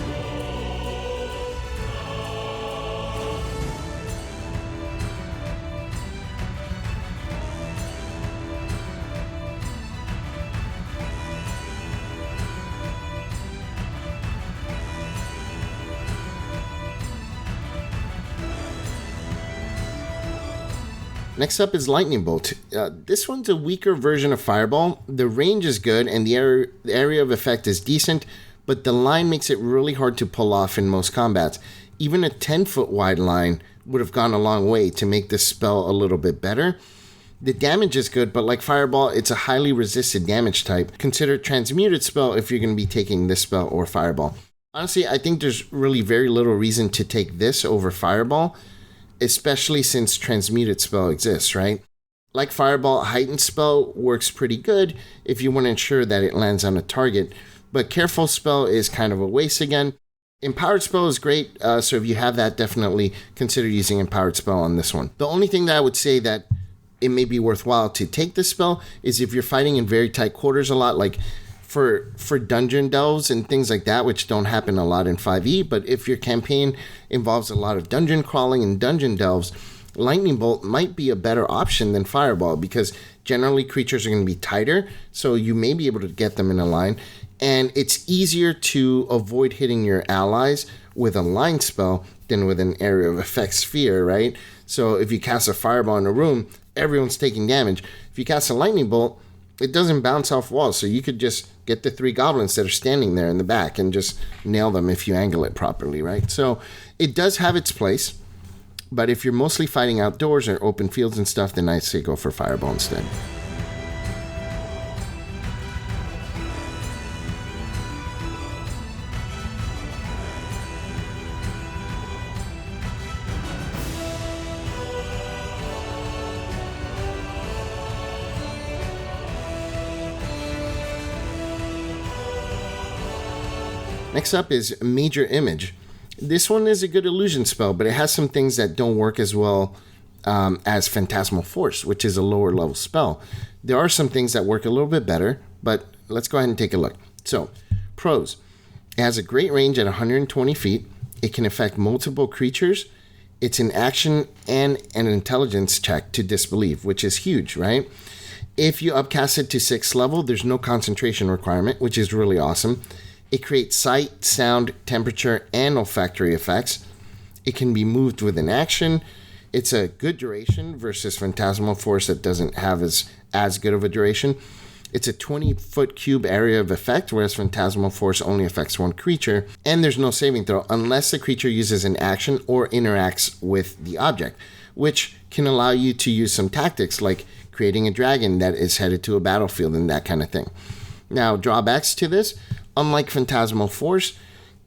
Next up is Lightning Bolt. This one's a weaker version of Fireball. The range is good and the area of effect is decent, but the line makes it really hard to pull off in most combats. Even a 10-foot wide line would have gone a long way to make this spell a little bit better. The damage is good, but like Fireball, it's a highly resisted damage type. Consider Transmuted spell if you're going to be taking this spell or Fireball. Honestly, I think there's really very little reason to take this over Fireball, especially since Transmuted spell exists, right? Like Fireball, Heightened spell works pretty good if you want to ensure that it lands on a target, but Careful spell is kind of a waste again. Empowered spell is great, so if you have that, definitely consider using Empowered spell on this one. The only thing that I would say that it may be worthwhile to take this spell is if you're fighting in very tight quarters a lot, like for dungeon delves and things like that, which don't happen a lot in 5e, but if your campaign involves a lot of dungeon crawling and dungeon delves, Lightning Bolt might be a better option than Fireball, because generally creatures are going to be tighter, so you may be able to get them in a line, and it's easier to avoid hitting your allies with a line spell than with an area of effect sphere, right? So if you cast a Fireball in a room, everyone's taking damage. If you cast a Lightning Bolt, it doesn't bounce off walls, so you could just get the 3 goblins that are standing there in the back and just nail them if you angle it properly, right? So it does have its place, but if you're mostly fighting outdoors or open fields and stuff, then I'd say go for Fireball instead. Next up is Major Image. This one is a good illusion spell, but it has some things that don't work as well as Phantasmal Force, which is a lower level spell. There are some things that work a little bit better, but let's go ahead and take a look. So, pros. It has a great range at 120 feet. It can affect multiple creatures. It's an action and an intelligence check to disbelieve, which is huge, right? If you upcast it to 6th level, there's no concentration requirement, which is really awesome. It creates sight, sound, temperature, and olfactory effects. It can be moved with an action. It's a good duration versus Phantasmal Force that doesn't have as good of a duration. It's a 20-foot cube area of effect, whereas Phantasmal Force only affects one creature. And there's no saving throw unless the creature uses an action or interacts with the object, which can allow you to use some tactics like creating a dragon that is headed to a battlefield and that kind of thing. Now, drawbacks to this. Unlike Phantasmal Force,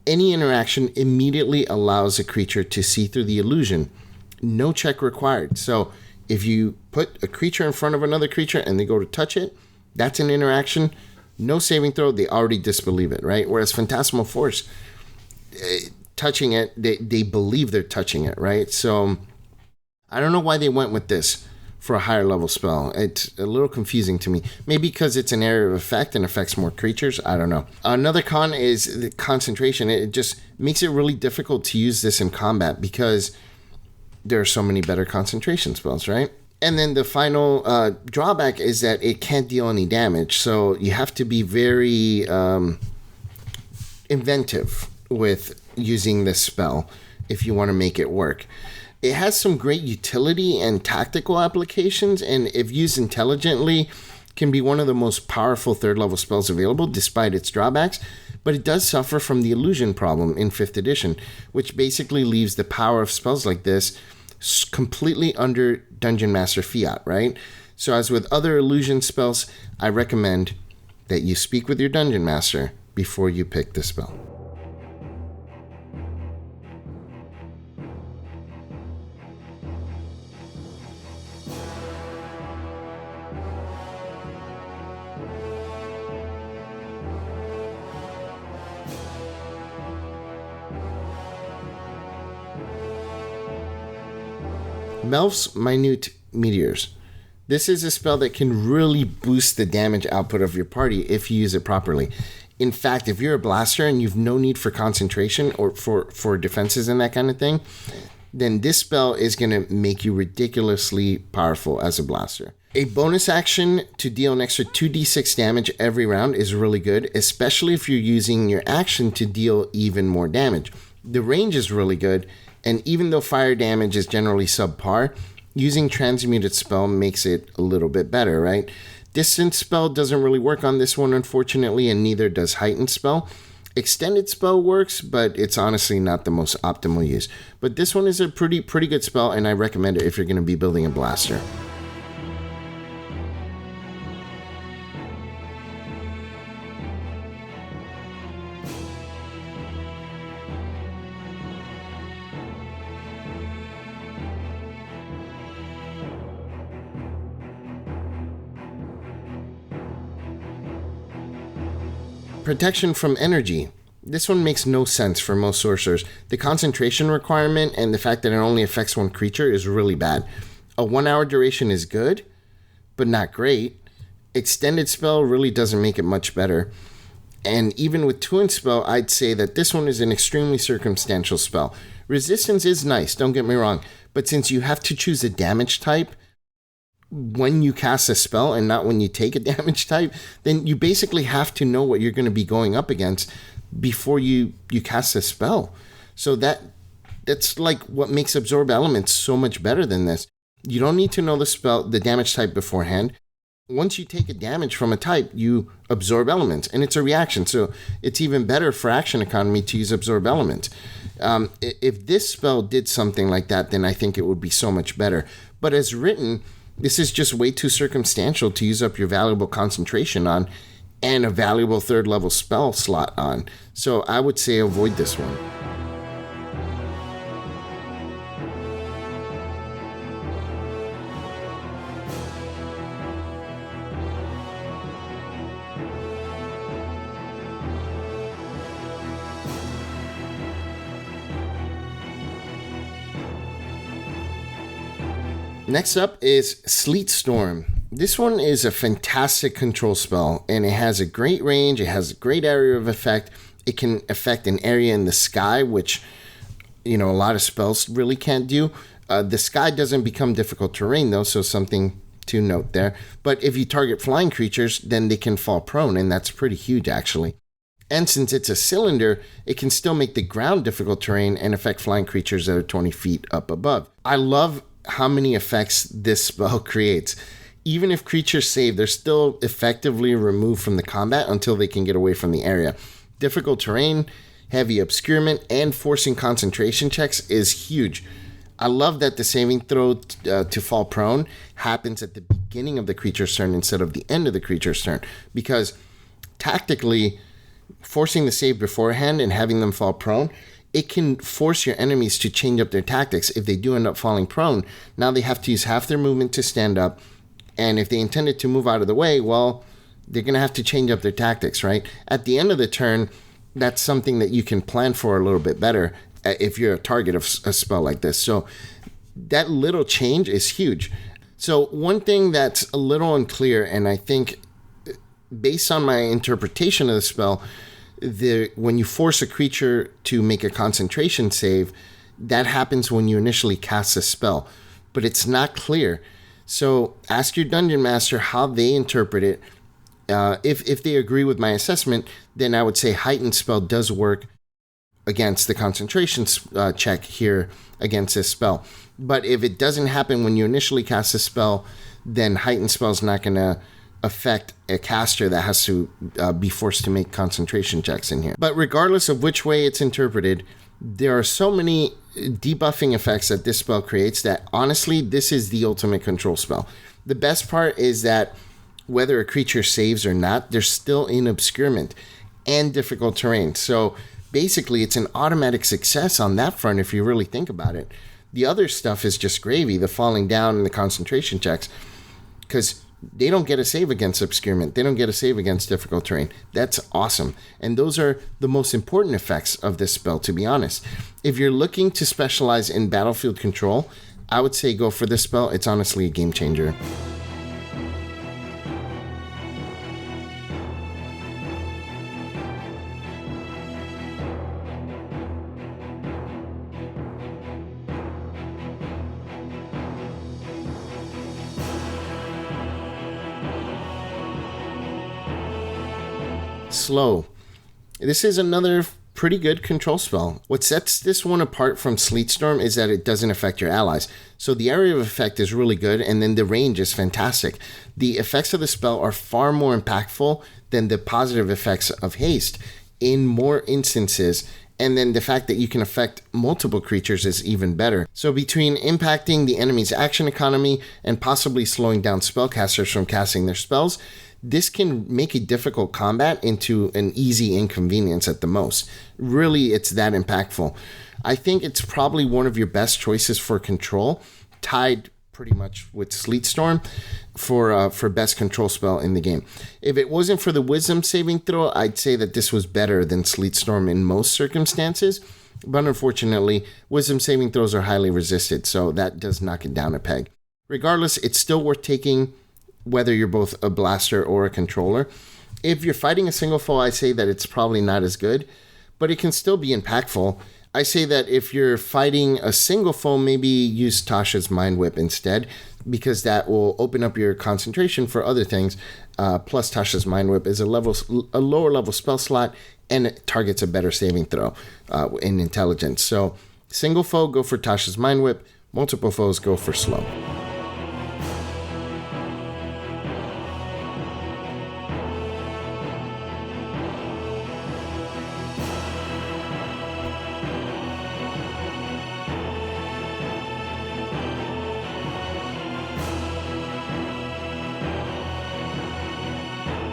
any interaction immediately allows a creature to see through the illusion. No check required. So if you put a creature in front of another creature and they go to touch it, that's an interaction. No saving throw, they already disbelieve it, right? Whereas Phantasmal Force, touching it, they believe they're touching it, right? So I don't know why they went with this for a higher level spell. It's a little confusing to me. Maybe because it's an area of effect and affects more creatures. I don't know. Another con is the concentration. It just makes it really difficult to use this in combat because there are so many better concentration spells, right? And then the final drawback is that it can't deal any damage. So you have to be very inventive with using this spell if you want to make it work. It has some great utility and tactical applications, and if used intelligently, can be one of the most powerful 3rd level spells available despite its drawbacks, but it does suffer from the illusion problem in 5th edition, which basically leaves the power of spells like this completely under Dungeon Master fiat, right? So as with other illusion spells, I recommend that you speak with your Dungeon Master before you pick the spell. Melf's Minute Meteors. This is a spell that can really boost the damage output of your party if you use it properly. In fact, if you're a blaster and you've no need for concentration or for defenses and that kind of thing, then this spell is going to make you ridiculously powerful as a blaster. A bonus action to deal an extra 2d6 damage every round is really good, especially if you're using your action to deal even more damage. The range is really good, and even though fire damage is generally subpar, using Transmuted Spell makes it a little bit better, right? Distance Spell doesn't really work on this one, unfortunately, and neither does Heightened Spell. Extended Spell works, but it's honestly not the most optimal use. But this one is a pretty good spell, and I recommend it if you're going to be building a blaster. Protection from energy. This one makes no sense for most sorcerers. The concentration requirement and the fact that it only affects one creature is really bad. A 1 hour duration is good, but not great. Extended Spell really doesn't make it much better. And even with Twin Spell, I'd say that this one is an extremely circumstantial spell. Resistance is nice, don't get me wrong, but since you have to choose a damage type when you cast a spell and not when you take a damage type, then you basically have to know what you're going to be going up against before you cast a spell. So that's like what makes Absorb Elements so much better than this. You don't need to know the damage type beforehand. Once you take a damage from a type, you absorb elements, and it's a reaction, so it's even better for action economy to use Absorb Elements. If this spell did something like that, then I think it would be so much better. But as written, this is just way too circumstantial to use up your valuable concentration on and a valuable 3rd level spell slot on. So I would say avoid this one. Next up is Sleet Storm. This one is a fantastic control spell, and it has a great range, it has a great area of effect. It can affect an area in the sky, which, a lot of spells really can't do. The sky doesn't become difficult terrain, though, so something to note there. But if you target flying creatures, then they can fall prone, and that's pretty huge, actually. And since it's a cylinder, it can still make the ground difficult terrain and affect flying creatures that are 20 feet up above. I love how many effects this spell creates. Even if creatures save, they're still effectively removed from the combat until they can get away from the area. Difficult terrain, heavy obscurement, and forcing concentration checks is huge. I love that the saving throw to fall prone happens at the beginning of the creature's turn instead of the end of the creature's turn, because tactically, forcing the save beforehand and having them fall prone, it can force your enemies to change up their tactics. If they do end up falling prone, now they have to use half their movement to stand up. And if they intended to move out of the way, well, they're going to have to change up their tactics, right? At the end of the turn, that's something that you can plan for a little bit better if you're a target of a spell like this. So that little change is huge. So one thing that's a little unclear, and I think based on my interpretation of the spell, when you force a creature to make a concentration save, that happens when you initially cast a spell, but it's not clear. So ask your dungeon master how they interpret it. If they agree with my assessment, then I would say Heightened Spell does work against the concentration check here against this spell. But if it doesn't happen when you initially cast a spell, then Heightened Spell is not going to affect a caster that has to be forced to make concentration checks in here. But regardless of which way it's interpreted, there are so many debuffing effects that this spell creates that honestly, this is the ultimate control spell. The best part is that whether a creature saves or not, they're still in obscurement and difficult terrain. So basically, it's an automatic success on that front if you really think about it. The other stuff is just gravy, the falling down and the concentration checks, because they don't get a save against obscurement. They don't get a save against difficult terrain. That's awesome. And those are the most important effects of this spell, to be honest. If you're looking to specialize in battlefield control, I would say go for this spell. It's honestly a game changer. Slow. This is another pretty good control spell. What sets this one apart from Sleet Storm is that it doesn't affect your allies. So the area of effect is really good, and then the range is fantastic. The effects of the spell are far more impactful than the positive effects of haste in more instances, and then the fact that you can affect multiple creatures is even better. So between impacting the enemy's action economy and possibly slowing down spellcasters from casting their spells, this can make a difficult combat into an easy inconvenience at the most. Really, it's that impactful. I think it's probably one of your best choices for control, tied pretty much with Sleet Storm for best control spell in the game. If it wasn't for the Wisdom saving throw, I'd say that this was better than Sleet Storm in most circumstances. But unfortunately, Wisdom saving throws are highly resisted, so that does knock it down a peg. Regardless, it's still worth taking, whether you're both a blaster or a controller. If you're fighting a single foe, I say that it's probably not as good, but it can still be impactful. I say that if you're fighting a single foe, maybe use Tasha's Mind Whip instead, because that will open up your concentration for other things. Plus, Tasha's Mind Whip is a lower level spell slot, and it targets a better saving throw in intelligence. So, single foe, go for Tasha's Mind Whip. Multiple foes, go for Slow.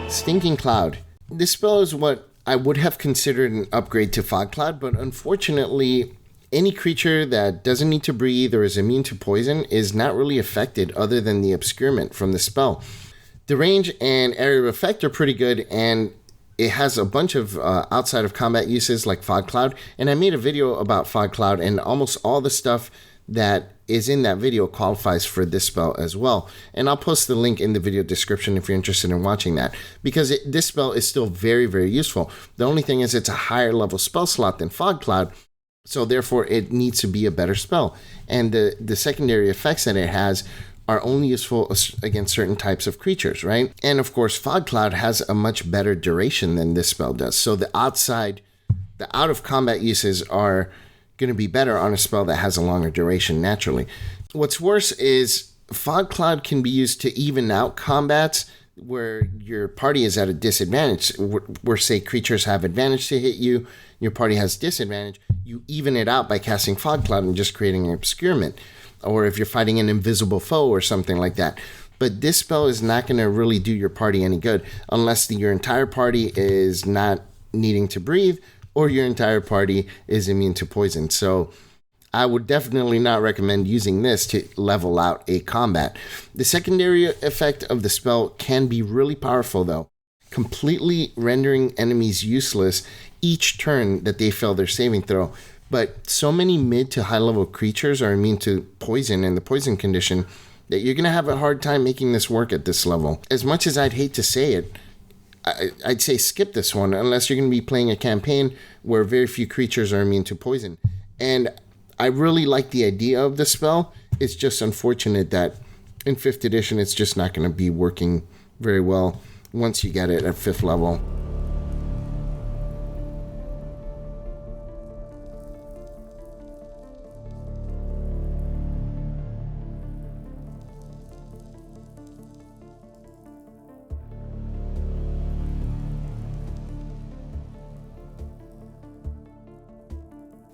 Stinking Cloud. This spell is what I would have considered an upgrade to Fog Cloud, but unfortunately, any creature that doesn't need to breathe or is immune to poison is not really affected other than the obscurement from the spell. The range and area of effect are pretty good, and it has a bunch of outside of combat uses like Fog Cloud, and I made a video about Fog Cloud, and almost all the stuff that is in that video qualifies for this spell as well. And I'll post the link in the video description if you're interested in watching that, because this spell is still very, very useful. The only thing is it's a higher level spell slot than Fog Cloud, so therefore it needs to be a better spell. And the secondary effects that it has are only useful against certain types of creatures, right? And of course, Fog Cloud has a much better duration than this spell does. So the out of combat uses are going to be better on a spell that has a longer duration naturally. What's worse is Fog Cloud can be used to even out combats where your party is at a disadvantage, where say creatures have advantage to hit you, your party has disadvantage. You even it out by casting Fog Cloud and just creating an obscurement, or if you're fighting an invisible foe or something like that. But this spell is not going to really do your party any good unless your entire party is not needing to breathe or your entire party is immune to poison. So I would definitely not recommend using this to level out a combat. The secondary effect of the spell can be really powerful though, completely rendering enemies useless each turn that they fail their saving throw. But so many mid to high level creatures are immune to poison and the poison condition that you're going to have a hard time making this work at this level. As much as I'd hate to say it, I'd say skip this one unless you're going to be playing a campaign where very few creatures are immune to poison. And I really like the idea of the spell. It's just unfortunate that in 5th edition it's just not going to be working very well once you get it at 5th level.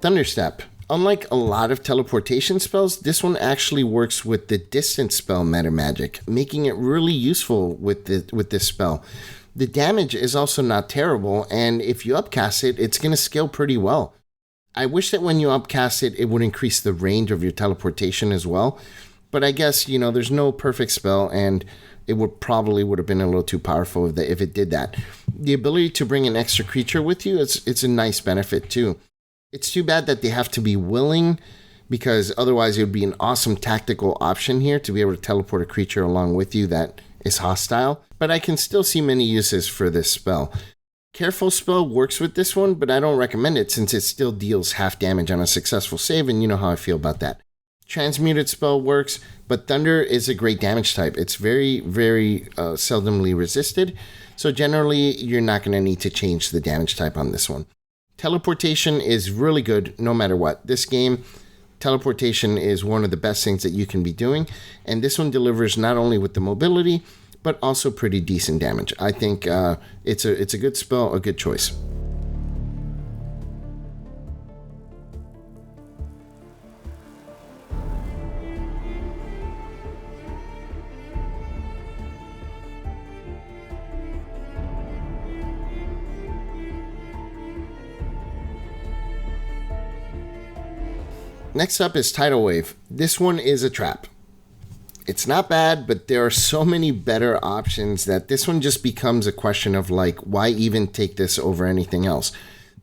Thunderstep. Unlike a lot of teleportation spells, this one actually works with the distance spell Metamagic, making it really useful with this spell. The damage is also not terrible, and if you upcast it, it's going to scale pretty well. I wish that when you upcast it, it would increase the range of your teleportation as well, but I guess, there's no perfect spell, and it would have been a little too powerful if it did that. The ability to bring an extra creature with you, it's a nice benefit too. It's too bad that they have to be willing because otherwise it would be an awesome tactical option here to be able to teleport a creature along with you that is hostile. But I can still see many uses for this spell. Careful Spell works with this one, but I don't recommend it since it still deals half damage on a successful save, and you know how I feel about that. Transmuted Spell works, but Thunder is a great damage type. It's very, very seldomly resisted, so generally you're not going to need to change the damage type on this one. Teleportation is really good no matter what. This game, teleportation is one of the best things that you can be doing, and this one delivers not only with the mobility, but also pretty decent damage. I think it's a good spell, a good choice. Next up is Tidal Wave. This one is a trap. It's not bad, but there are so many better options that this one just becomes a question of like, why even take this over anything else?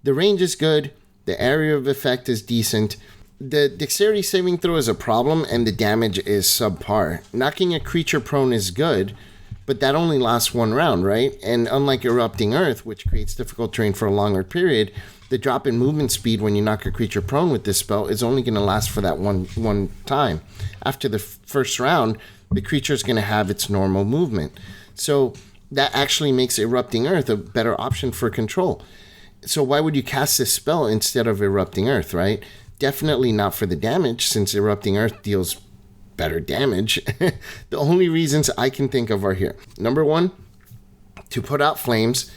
The range is good. The area of effect is decent. The dexterity saving throw is a problem, and the damage is subpar. Knocking a creature prone is good, but that only lasts one round, right? And unlike Erupting Earth, which creates difficult terrain for a longer period, the drop in movement speed when you knock a creature prone with this spell is only going to last for that one time. After the first round, the creature is going to have its normal movement. So that actually makes Erupting Earth a better option for control. So why would you cast this spell instead of Erupting Earth, right? Definitely not for the damage, since Erupting Earth deals better damage. The only reasons I can think of are here. Number one, to put out flames,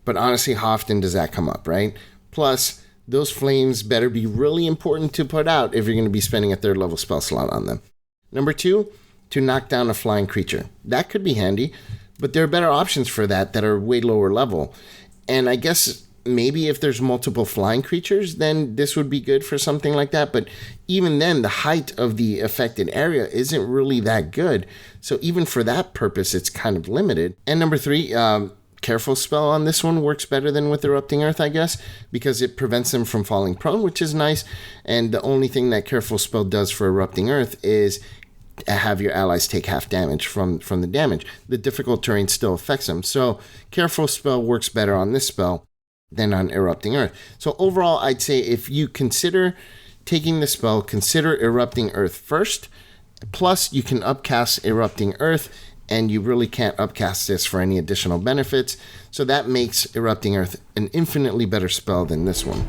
but honestly, how often does that come up, right? Plus, those flames better be really important to put out if you're going to be spending a 3rd level spell slot on them. Number two, to knock down a flying creature. That could be handy, but there are better options for that are way lower level. And I guess maybe if there's multiple flying creatures, then this would be good for something like that. But even then, the height of the affected area isn't really that good. So even for that purpose, it's kind of limited. And number three, Careful Spell on this one works better than with Erupting Earth, I guess, because it prevents them from falling prone, which is nice. And the only thing that Careful Spell does for Erupting Earth is have your allies take half damage from the damage. The difficult terrain still affects them. So Careful Spell works better on this spell than on Erupting Earth. So overall, I'd say if you consider taking the spell, consider Erupting Earth first. Plus, you can upcast Erupting Earth, and you really can't upcast this for any additional benefits. So that makes Erupting Earth an infinitely better spell than this one.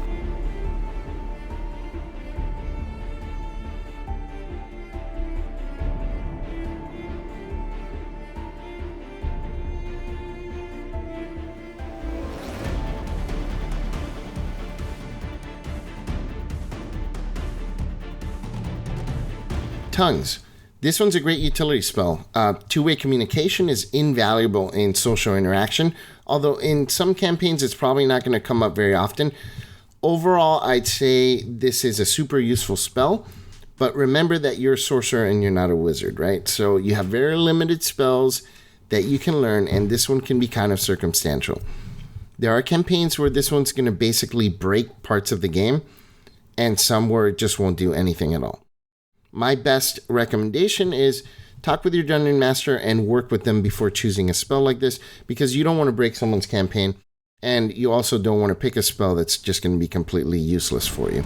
Tongues. This one's a great utility spell. Two-way communication is invaluable in social interaction, although in some campaigns it's probably not going to come up very often. Overall, I'd say this is a super useful spell, but remember that you're a sorcerer and you're not a wizard, right? So you have very limited spells that you can learn, and this one can be kind of circumstantial. There are campaigns where this one's going to basically break parts of the game, and some where it just won't do anything at all. My best recommendation is talk with your dungeon master and work with them before choosing a spell like this, because you don't want to break someone's campaign, and you also don't want to pick a spell that's just going to be completely useless for you.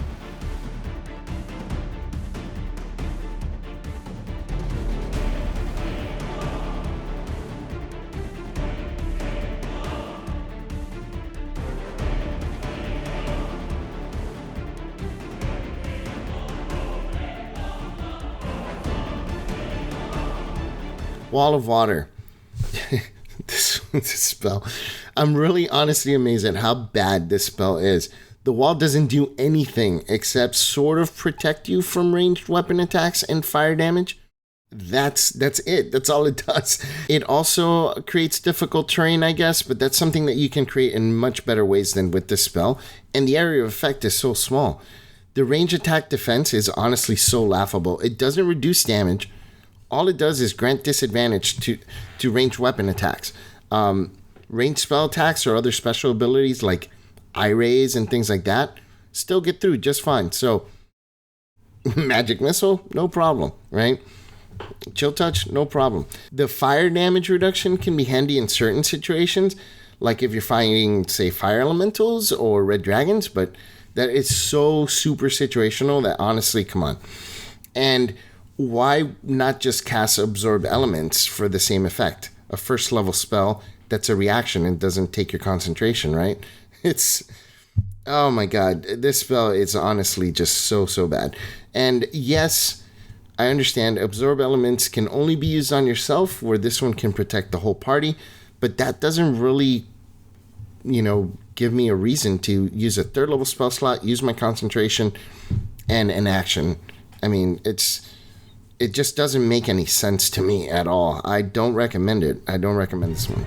Wall of Water. This spell. I'm really honestly amazed at how bad this spell is. The wall doesn't do anything except sort of protect you from ranged weapon attacks and fire damage. That's it. That's all it does. It also creates difficult terrain, I guess, but that's something that you can create in much better ways than with this spell. And the area of effect is so small. The range attack defense is honestly so laughable. It doesn't reduce damage. All it does is grant disadvantage to ranged weapon attacks. Ranged spell attacks or other special abilities like eye rays and things like that still get through just fine. So Magic Missile, no problem, right? Chill Touch, no problem. The fire damage reduction can be handy in certain situations, like if you're fighting, say, fire elementals or red dragons, but that is so super situational that honestly, come on. And why not just cast Absorb Elements for the same effect? A first level spell that's a reaction and doesn't take your concentration, right? Oh my god, this spell is honestly just so bad. And yes, I understand Absorb Elements can only be used on yourself, where this one can protect the whole party, but that doesn't really, give me a reason to use a third level spell slot, use my concentration, and an action. I mean, it just doesn't make any sense to me at all. I don't recommend it. I don't recommend this one.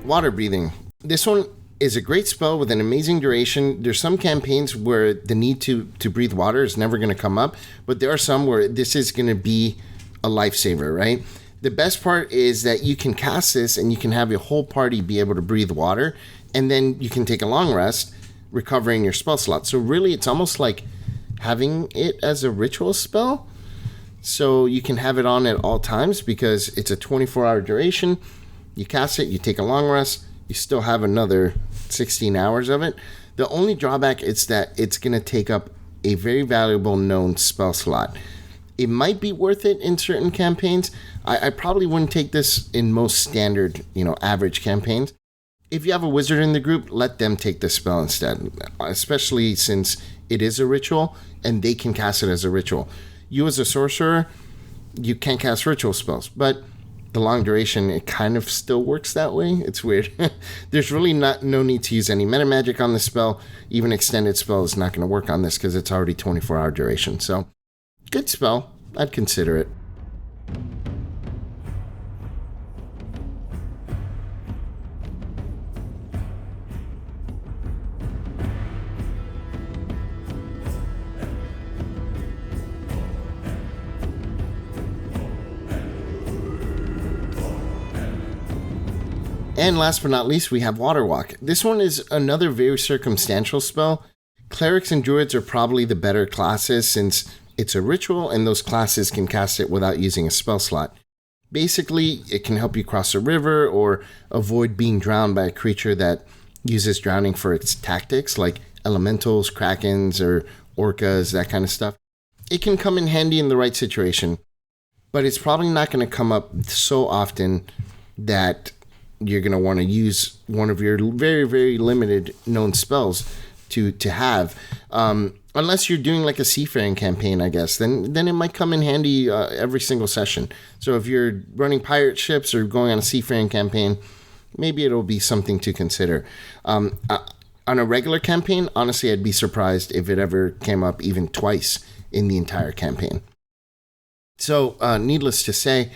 Water Breathing. This one is a great spell with an amazing duration. There's some campaigns where the need to breathe water is never going to come up, but there are some where this is going to be a lifesaver, right? The best part is that you can cast this and you can have your whole party be able to breathe water, and then you can take a long rest, recovering your spell slot. So really, it's almost like having it as a ritual spell. So you can have it on at all times because it's a 24-hour duration. You cast it, you take a long rest, you still have another 16 hours of it. The only drawback is that it's going to take up a very valuable known spell slot. It might be worth it in certain campaigns. I probably wouldn't take this in most standard, average campaigns. If you have a wizard in the group, let them take this spell instead, especially since it is a ritual and they can cast it as a ritual. You as a sorcerer, you can't cast ritual spells, but the long duration, it kind of still works that way. It's weird. There's really no need to use any metamagic on this spell. Even extended spell is not going to work on this because it's already 24-hour duration. So, good spell. I'd consider it. And last but not least, we have Water Walk. This one is another very circumstantial spell. Clerics and Druids are probably the better classes since it's a ritual and those classes can cast it without using a spell slot. Basically, it can help you cross a river or avoid being drowned by a creature that uses drowning for its tactics, like elementals, krakens, or orcas, that kind of stuff. It can come in handy in the right situation, but it's probably not going to come up so often that you're going to want to use one of your very, very limited known spells to have. Unless you're doing like a seafaring campaign, I guess, then it might come in handy every single session. So if you're running pirate ships or going on a seafaring campaign, maybe it'll be something to consider. On a regular campaign, honestly, I'd be surprised if it ever came up even twice in the entire campaign. So needless to say,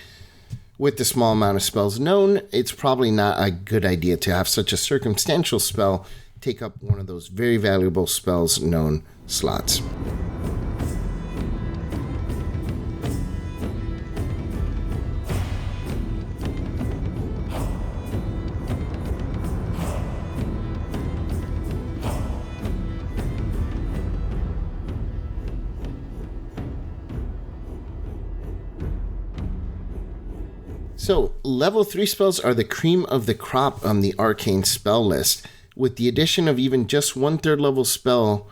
with the small amount of spells known, it's probably not a good idea to have such a circumstantial spell take up one of those very valuable spells known slots. So, level 3 spells are the cream of the crop on the arcane spell list. With the addition of even just one third level spell,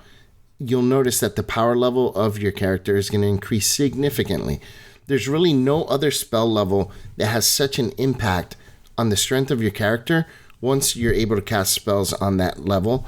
you'll notice that the power level of your character is going to increase significantly. There's really no other spell level that has such an impact on the strength of your character once you're able to cast spells on that level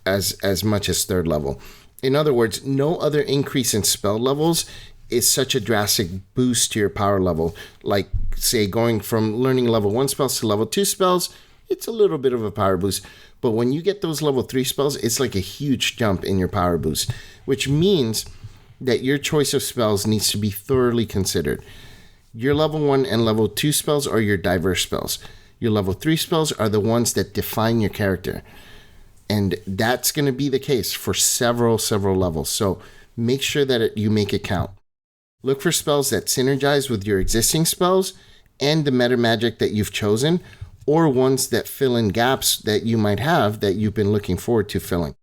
as much as third level. In other words, no other increase in spell levels is such a drastic boost to your power level. Like, say, going from learning level 1 spells to level 2 spells, it's a little bit of a power boost. But when you get those level 3 spells, it's like a huge jump in your power boost, which means that your choice of spells needs to be thoroughly considered. Your level 1 and level 2 spells are your diverse spells. Your level 3 spells are the ones that define your character. And that's going to be the case for several levels. So make sure that you make it count. Look for spells that synergize with your existing spells and the meta magic that you've chosen, or ones that fill in gaps that you might have that you've been looking forward to filling.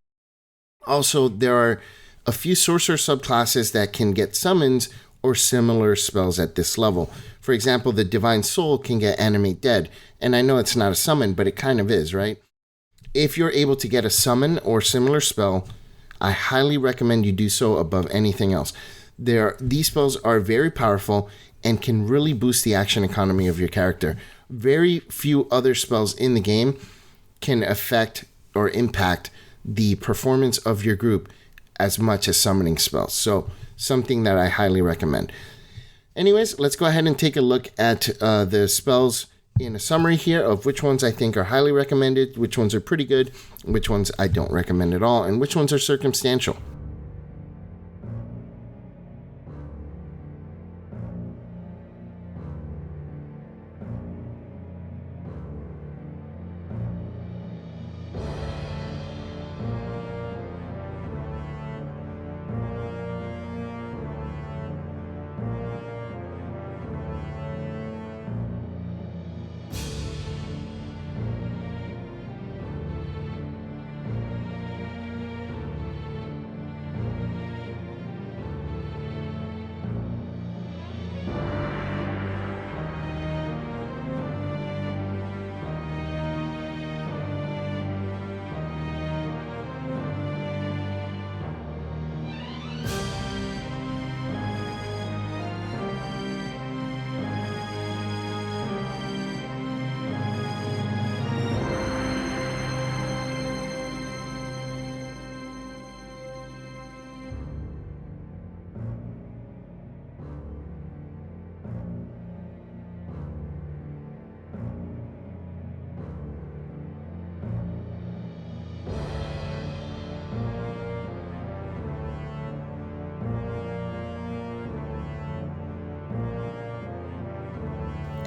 Also, there are a few sorcerer subclasses that can get summons or similar spells at this level. For example, the Divine Soul can get Animate Dead, and I know it's not a summon, but it kind of is, right? If you're able to get a summon or similar spell, I highly recommend you do so above anything else. These spells are very powerful and can really boost the action economy of your character. Very few other spells in the game can affect or impact the performance of your group as much as summoning spells. So something that I highly recommend. Anyways, let's go ahead and take a look at the spells in a summary here of which ones I think are highly recommended, which ones are pretty good, which ones I don't recommend at all, and which ones are circumstantial.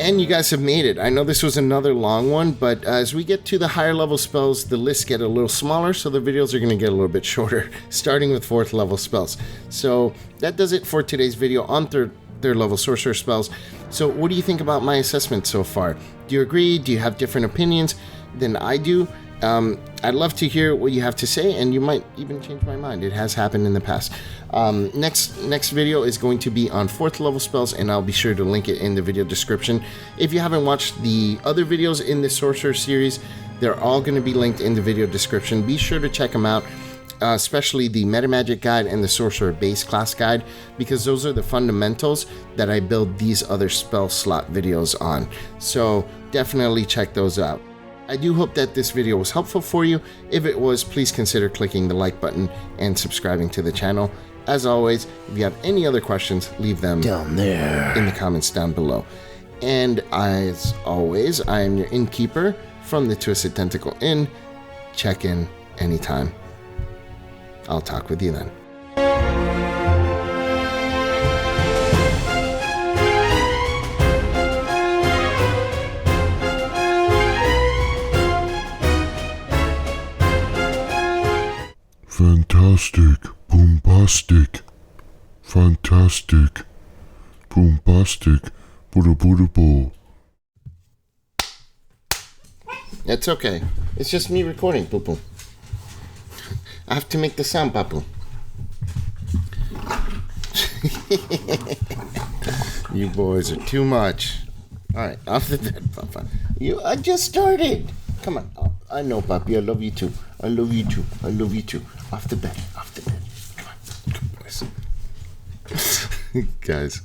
And you guys have made it. I know this was another long one, but as we get to the higher level spells, the lists get a little smaller, so the videos are going to get a little bit shorter, starting with 4th level spells. So that does it for today's video on third level sorcerer spells. So what do you think about my assessment so far? Do you agree? Do you have different opinions than I do? I'd love to hear what you have to say, and you might even change my mind. It has happened in the past. Next video is going to be on 4th level spells, and I'll be sure to link it in the video description. If you haven't watched the other videos in this Sorcerer series, they're all going to be linked in the video description. Be sure to check them out, especially the Metamagic guide and the Sorcerer base class guide, because those are the fundamentals that I build these other spell slot videos on. So definitely check those out. I do hope that this video was helpful for you. If it was, please consider clicking the like button and subscribing to the channel. As always, if you have any other questions, leave them down there in the comments down below. And as always, I am your innkeeper from the Twisted Tentacle Inn. Check in anytime. I'll talk with you then. Fantastic, bombastic, fantastic, bombastic, boo. It's okay. It's just me recording, Poo-Poo. I have to make the sound, Papu. You boys are too much. Alright, off the bed, Papa. I just started. Come on. I know, Papi. I love you too. I love you too. I love you too. Off the bed. Off the bed. Come on. Good boys. Guys.